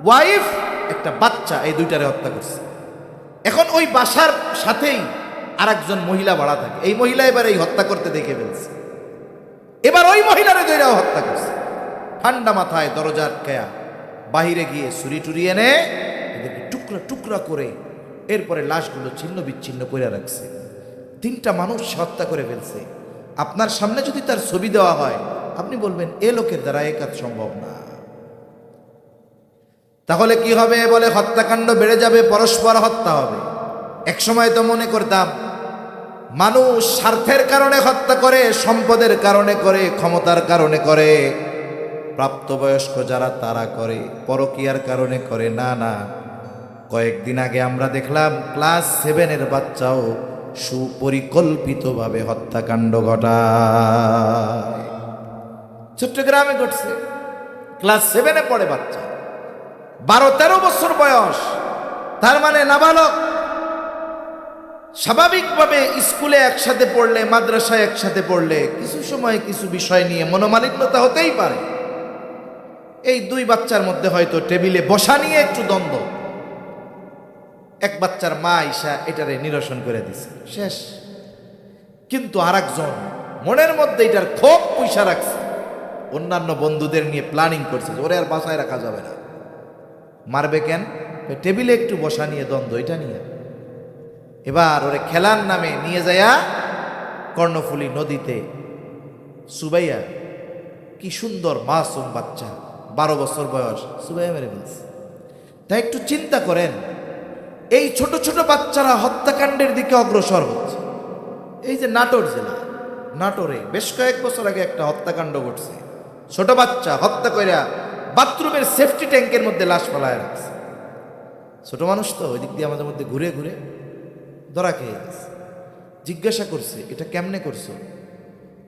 ওয়াইফ, একটা বাচ্চা, এই দুইটারে হত্যা করছে। এখন ওই বাসার সাথেই আর একজন মহিলা ভাড়া থাকে, এই মহিলা এবার এই হত্যা করতে দেখে ফেলছে। এবার ওই মহিলারে ধরেও হত্যা করছে। ঠান্ডা মাথায় দরজার কেয়া বাহিরে গিয়ে ছুরি টুরি এনে এদেরকে টুকরা টুকরা করে এরপরে লাশগুলো ছিন্ন বিচ্ছিন্ন করে রাখছে। 3টা মানুষ হত্যা করে ফেলছে। আপনার সামনে যদি তার ছবি দেওয়া হয়, আপনি বলবেন এ লোকের দ্বারা এ কাজ সম্ভব না। তাহলে কি হবে? বলে হত্যাকাণ্ড বেড়ে যাবে, পরস্পর হত্যা হবে। এক সময় তো মনে করতাম মানুষ স্বার্থের কারণে হত্যা করে, সম্পদের কারণে করে, ক্ষমতার কারণে করে, প্রাপ্তবয়স্ক যারা তারা করে, পরকীয়ার কারণে করে। না না, কয়েকদিন আগে আমরা দেখলাম ক্লাস 7-এর বাচ্চাও সুপরিকল্পিতভাবে হত্যাকাণ্ড ঘটায়। চট্টগ্রামে ঘটছে, ক্লাস 7-এ পড়ে বাচ্চা, 12-13 বছর বয়স, তার মানে নাবালক স্বাভাবিকভাবে স্কুলে একসাথে পড়লে, মাদ্রাসায় একসাথে পড়লে কিছু সময় কিছু বিষয় নিয়ে মনোমালিন্যতা হতেই পারে। এই দুই বাচ্চার মধ্যে হয়তো টেবিলে বসা নিয়ে একটু দ্বন্দ্ব, এক বাচ্চার মা আইসা এটারে নিরসন করে দিছে, শেষ। কিন্তু আরেকজন মনের মধ্যে এটার ক্ষোভ পয়সা রাখছে, অন্যান্য বন্ধুদের নিয়ে প্ল্যানিং করছে ওরে আর বাসায় রাখা যাবে না। মারবে কেন? টেবিলে একটু বসা নিয়ে দ্বন্দ্ব, এটা নিয়ে। এবার ওরে খেলার নামে নিয়ে যায়া কর্ণফুলী নদীতে সুবাইয়া, কি সুন্দর মাসুম বাচ্চা, 12 বছর বয়স, সুবাইয়া মেরে ফেলছে। তাই একটু চিন্তা করেন, এই ছোট ছোট বাচ্চারা হত্যাকাণ্ডের দিকে অগ্রসর হচ্ছে। এই যে নাটোর জেলা, নাটোরে বেশ কয়েক বছর আগে একটা হত্যাকাণ্ড ঘটছে। ছোট বাচ্চা হত্যা কইরা বাথরুমের সেফটি ট্যাঙ্কের মধ্যে লাশ ফেলায় রাখছে। ছোট মানুষ তো ওই দিক দিয়ে আমাদের মধ্যে ঘুরে ঘুরে ধরা খেয়ে গেছে। জিজ্ঞাসা করছে এটা কেমনে করছো?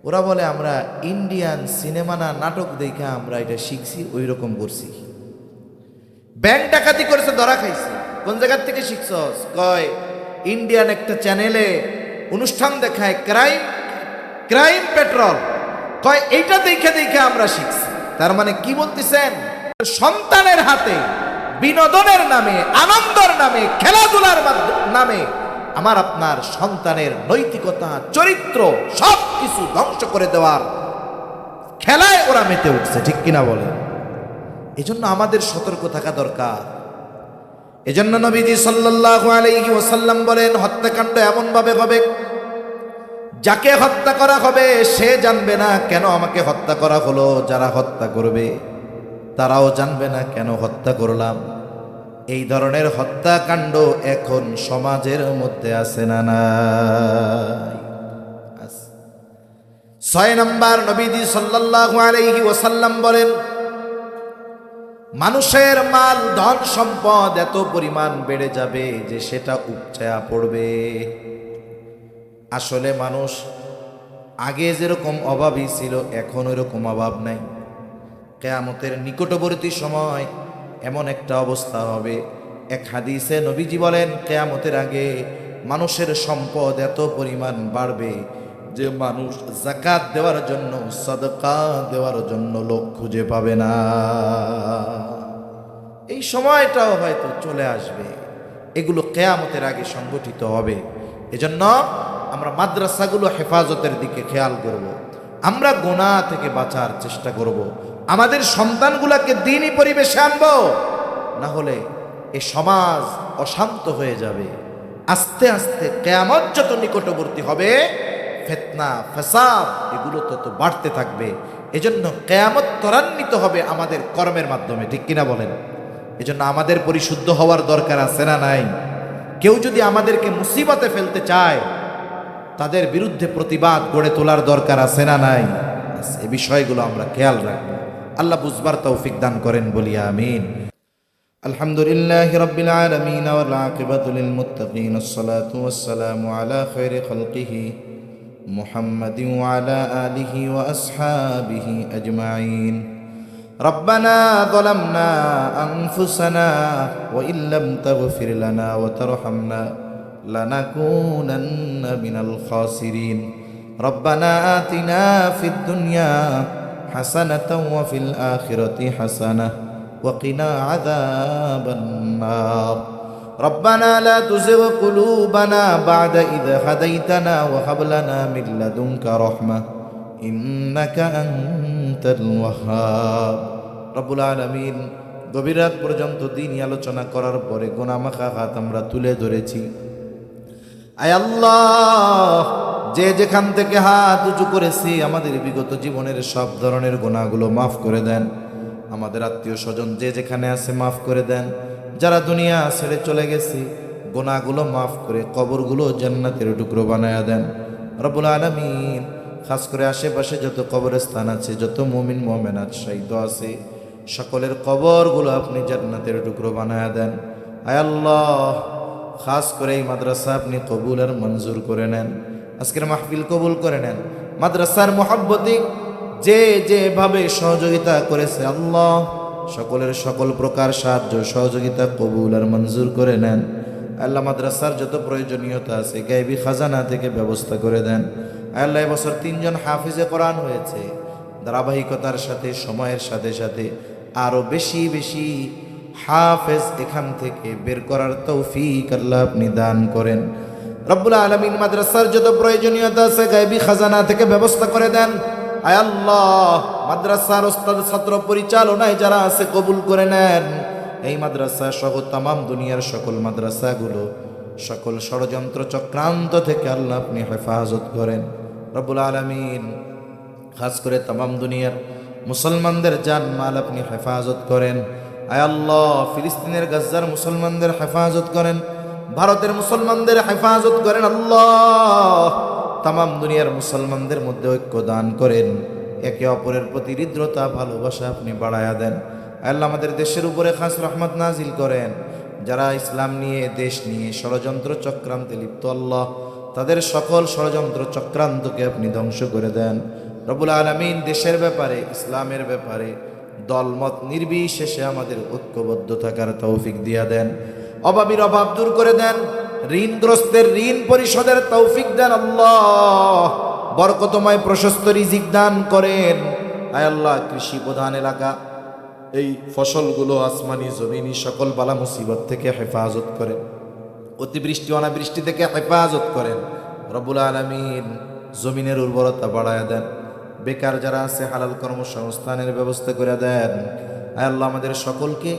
ওরা বলে আমরা ইন্ডিয়ান সিনেমা না নাটক দেখে আমরা এটা শিখছি, ওই রকম করছি। ব্যাংক ডাকাতি করেছে, ধরা খাইছে। কোন জায়গার থেকে শিখছস? কয় ইন্ডিয়ান একটা চ্যানেলে অনুষ্ঠান দেখায় ক্রাইম পেট্রোল, কয় এইটা দেখে দেখে আমরা শিখছি। তার মানে কি বলতেছেন? সন্তানের হাতে বিনোদনের নামে, আনন্দের নামে, খেলাধুলার নামে আমার আপনার সন্তানের নৈতিকতা, চরিত্র সব কিছু ধ্বংস করে দেওয়ার খেলায় ওরা মেতে উঠছে, ঠিক কিনা বলেন? এজন্য আমাদের সতর্ক থাকা দরকার। এজন্য নবীজি সাল্লাল্লাহু আলাইহি ওয়াসাল্লাম বলেন, হত্যাকাণ্ড এমন ভাবে হবে যাকে হত্যা করা হবে সে জানবে না কেন আমাকে হত্যা করা হলো, যারা হত্যা করবে তারাও জানবে না কেন হত্যা করলাম। এই ধরনের হত্যাকাণ্ড এখন সমাজের মধ্যে আছে না নাই? 6 নম্বর, নবীজি সাল্লাল্লাহু আলাইহি ওয়াসাল্লাম বলেন, মানুষের মাল ধন সম্পদ এত পরিমাণ বেড়ে যাবে যে সেটা উপচায়া পড়বে। আসলে মানুষ আগে যেরকম অভাবী ছিল এখন ওইরকম অভাব নাই। কিয়ামতের নিকটবর্তী সময় এমন একটা অবস্থা হবে, এক হাদিসে নবীজি বলেন কিয়ামতের আগে মানুষের সম্পদ এত পরিমাণ বাড়বে যে মানুষ যাকাত দেওয়ার জন্য, সাদকা দেওয়ার জন্য লোক খুঁজে পাবে না। এই সময়টাও হয়তো চলে আসবে। এগুলো কিয়ামতের আগে সংগঠিত হবে। এজন্য আমরা মাদ্রাসাগুলো হেফাজতের দিকে খেয়াল করব। আমরা গুনাহ থেকে বাঁচার চেষ্টা করব। আমাদের সন্তানগুলোকে দ্বীনি পরিবেশে আনবো, না হলে এই সমাজ অশান্ত হয়ে যাবে। আস্তে আস্তে কিয়ামত যত নিকটবর্তী হবে, ফিতনা ফাসাদ এগুলো তত বাড়তে থাকবে। এজন্য কিয়ামত ত্বরান্বিত হবে আমাদের কর্মের মাধ্যমে, ঠিক কিনা বলেন? এজন্য আমাদের পরিশুদ্ধ হওয়ার দরকার আছে না নাই? কেউ যদি আমাদেরকে মুসিবতে ফেলতে চায় তাদের বিরুদ্ধে প্রতিবাদ গড়ে তোলার দরকার আছে না নাই? এই বিষয়গুলো আমরা খেয়াল রাখবো। আল্লাহ বুঝবার তৌফিক দান করেন, বলি আমিন। আলহামদুলিল্লাহি রাব্বিল আলামিন ওয়াল আকিবাতু লিল মুত্তাকিন, আসসালাতু ওয়াসসালামু আলা খায়রি খালকিহি মুহাম্মাদিন ওয়া আলা আলিহি ওয়া আসহাবিহি আজমাইন। ربنا ظلمنا أنفسنا وإن لم تغفر لنا وترحمنا لنكونن من الخاسرين. ربنا آتنا في الدنيا حسنة وفي الآخرة حسنة وقنا عذاب النار. ربنا لا تزغ قلوبنا بعد إذ هديتنا وهب لنا من لدنك رحمة إنك أنت الوهاب. রব্বুল আলামিন, গভীর রাত পর্যন্ত দিনই আলোচনা করার পরে গুনাহমাখা হাত আমরা তুলে ধরেছি। আয় আল্লাহ, যে যেখান থেকে হাত উঁচু করেছি আমাদের বিগত জীবনের সব ধরনের গুনাহগুলো মাফ করে দেন। আমাদের আত্মীয় স্বজন যে যেখানে আছে মাফ করে দেন। যারা দুনিয়া ছেড়ে চলে গেছে গুনাহগুলো মাফ করে কবরগুলো জান্নাতের টুকরো বানায়া দেন রব্বুল আলামিন। খাস করে আশেপাশে যত কবরস্থান আছে, যত মুমিন মুমিনাত শহীদ আছে, সকলের কবরগুলো আপনি জান্নাতের টুকরো বানায়া দেন। আয় আল্লাহ, খাস করে এই মাদ্রাসা আপনি কবুল আর মঞ্জুর করে নেন। আজকের মাহফিল কবুল করে নেন। মাদ্রাসার মোহাব্বতে যে যেভাবে সহযোগিতা করেছে আল্লাহ, সকলের সকল প্রকার সাহায্য সহযোগিতা কবুল আর মঞ্জুর করে নেন। আল্লাহ মাদ্রাসার যত প্রয়োজনীয়তা আছে গায়বী খাজানা থেকে ব্যবস্থা করে দেন। আল্লাহ এবছর 3 জন হাফিজে কোরআন হয়েছে, ধারাবাহিকতার সাথে সময়ের সাথে সাথে আরো বেশি বেশি হাফেজ এখান থেকে বের করার তৌফিক আল্লাহ আপনি দান করেন। রব্বুল আলামিন মাদ্রাসার যত প্রয়োজনীয়তা আছে গায়বী খাজানা থেকে ব্যবস্থা করে দেন। আয় আল্লাহ, মাদ্রাসার ওস্তাদ ছাত্র পরিচালনায় যারা আছে কবুল করে নেন। এই মাদ্রাসা সহ তামাম দুনিয়ার সকল মাদ্রাসাগুলো সকল ষড়যন্ত্র চক্রান্ত থেকে আল্লাহ আপনি হেফাজত করেন। রব্বুল আলামিন খাস করে তামাম দুনিয়ার মুসলমানদের জানমাল আপনি হেফাজত করেন। আয় আল্লাহ, ফিলিস্তিনের গাজ্জার মুসলমানদের হেফাজত করেন, ভারতের মুসলমানদের হেফাজত করেন। আল্লাহ, তামাম দুনিয়ার মুসলমানদের মধ্যে ঐক্য দান করেন, একে অপরের প্রতি হৃদ্রতা ভালোবাসা আপনি বাড়ায়া দেন। আল্লাহ, আমাদের দেশের উপরে খাস রহমত নাজিল করেন। যারা ইসলাম নিয়ে দেশ নিয়ে ষড়যন্ত্র চক্রান্তে লিপ্ত আল্লাহ, তাদের সকল ষড়যন্ত্র চক্রান্তকে আপনি ধ্বংস করে দেন। রব্বুল আলামিন দেশের ব্যাপারে ইসলামের ব্যাপারে দলমত নির্বিশেষে আমাদের ঐক্যবদ্ধ থাকার তৌফিক দিয়া দেন। অভাবীর অভাব দূর করে দেন, ঋণগ্রস্তের ঋণ পরিশোধের তৌফিক দেন। আল্লাহ, বরকতময় প্রশস্ত রিজিক দান করেন। আয় আল্লাহ, কৃষি প্রধান এলাকা, এই ফসলগুলো আসমানি জমিনি সকল বালা মুসিবত থেকে হেফাজত করেন, অতিবৃষ্টি অনাবৃষ্টি থেকে হেফাজত করেন। রব্বুল আলামিন জমিনের উর্বরতা বাড়ায়া দেন, বেকার যারা আছে হালাল কর্মসংস্থানের ব্যবস্থা করে দেন। আয় আল্লাহ, আমাদের সকলকে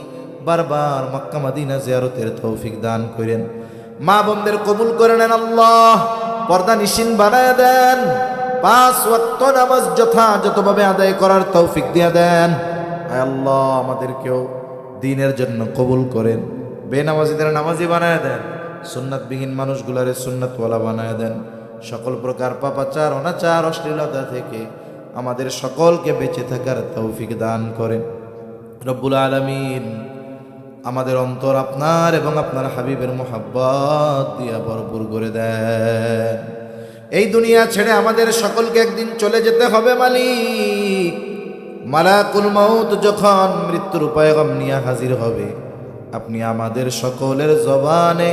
বারবার মক্কা মদিনা জিয়ারতের তৌফিক দান করেন। মা বোনদের কবুল করে নেন আল্লাহ, পর্দা নিশিন বানায় দেন, 5 ওয়াক্ত নামাজ যথাযথভাবে আদায় করার তৌফিক দিয়ে দেন। আয় আল্লাহ, আমাদেরকেও দ্বীনের জন্য কবুল করেন, বেনামাজিদের নামাজি বানায় দেন, সুন্নাতবিহীন মানুষগুলারে সুন্নাতওয়ালা বানায় দেন। সকল প্রকার পাপাচার অনাচার অশ্লীলতা থেকে আমাদের সকলকে বেঁচে থাকার তৌফিক দান করেন। রব্বুল আলামিন আমাদের অন্তর আপনার এবং আপনার হাবিবের মোহাব্বত দিয়া ভরপুর করে দেন। এই দুনিয়া ছেড়ে আমাদের সকলকে একদিন চলে যেতে হবে মালিক। মালাকুল মাউত যখন মৃত্যুর পয়গাম নিয়ে হাজির হবে, আপনি আমাদের সকলের জবানে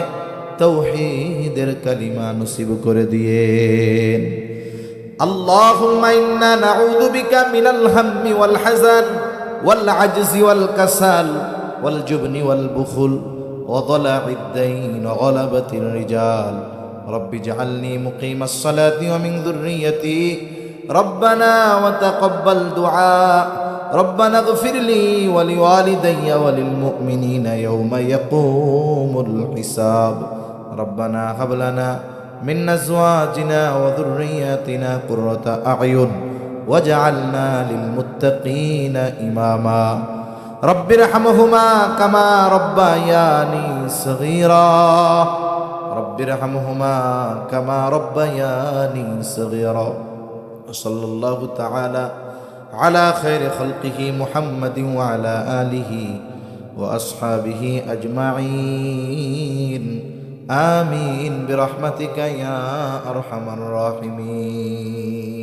তাওহীদের কালিমা নসিব করে দিয়েন। আল্লাহুম্মা ইন্না নাউযু বিকা মিনাল হাম্মি ওয়াল হাযান ওয়াল আজজি ওয়াল কাসাল ওয়াল জুবনি ওয়াল বুখল ওয়া দালা'id দাইন ওয়া গলাবাতির রিজাল। রব্বি ইজআলনি মুকিমাস সালাতি ওয়া মিন যুররিয়্যতি রব্বানা ওয়া তাকাব্বাল দুআ। রব্বানা ইগফির লি ওয়া লিওয়ালিদাইয়া ওয়া লিল মুমিনিনা ইয়াওমা ইয়াকুমুল হিসাব। রব্বানা হাব লানা মিন আজওয়াজিনা ওয়া যুররিয়্যাতিনা কুররাতা আ'য়ুন ওয়াজআলনা লিল মুত্তাকিনা ইমামা। রব্বিরহামহুমা কামা রব্বায়ানি সগীরা। রব্বিরহামহুমা কামা রব্বায়ানি সগীরা। সাল্লাল্লাহু তাআলা আলা খায়রি খালকিহি মুহাম্মাদিন ওয়া আলা আলিহি ওয়া আসহাবিহি আজমাইন। আমিন বিরহমাতিকা ইয়া আরহামার রাহিমিন।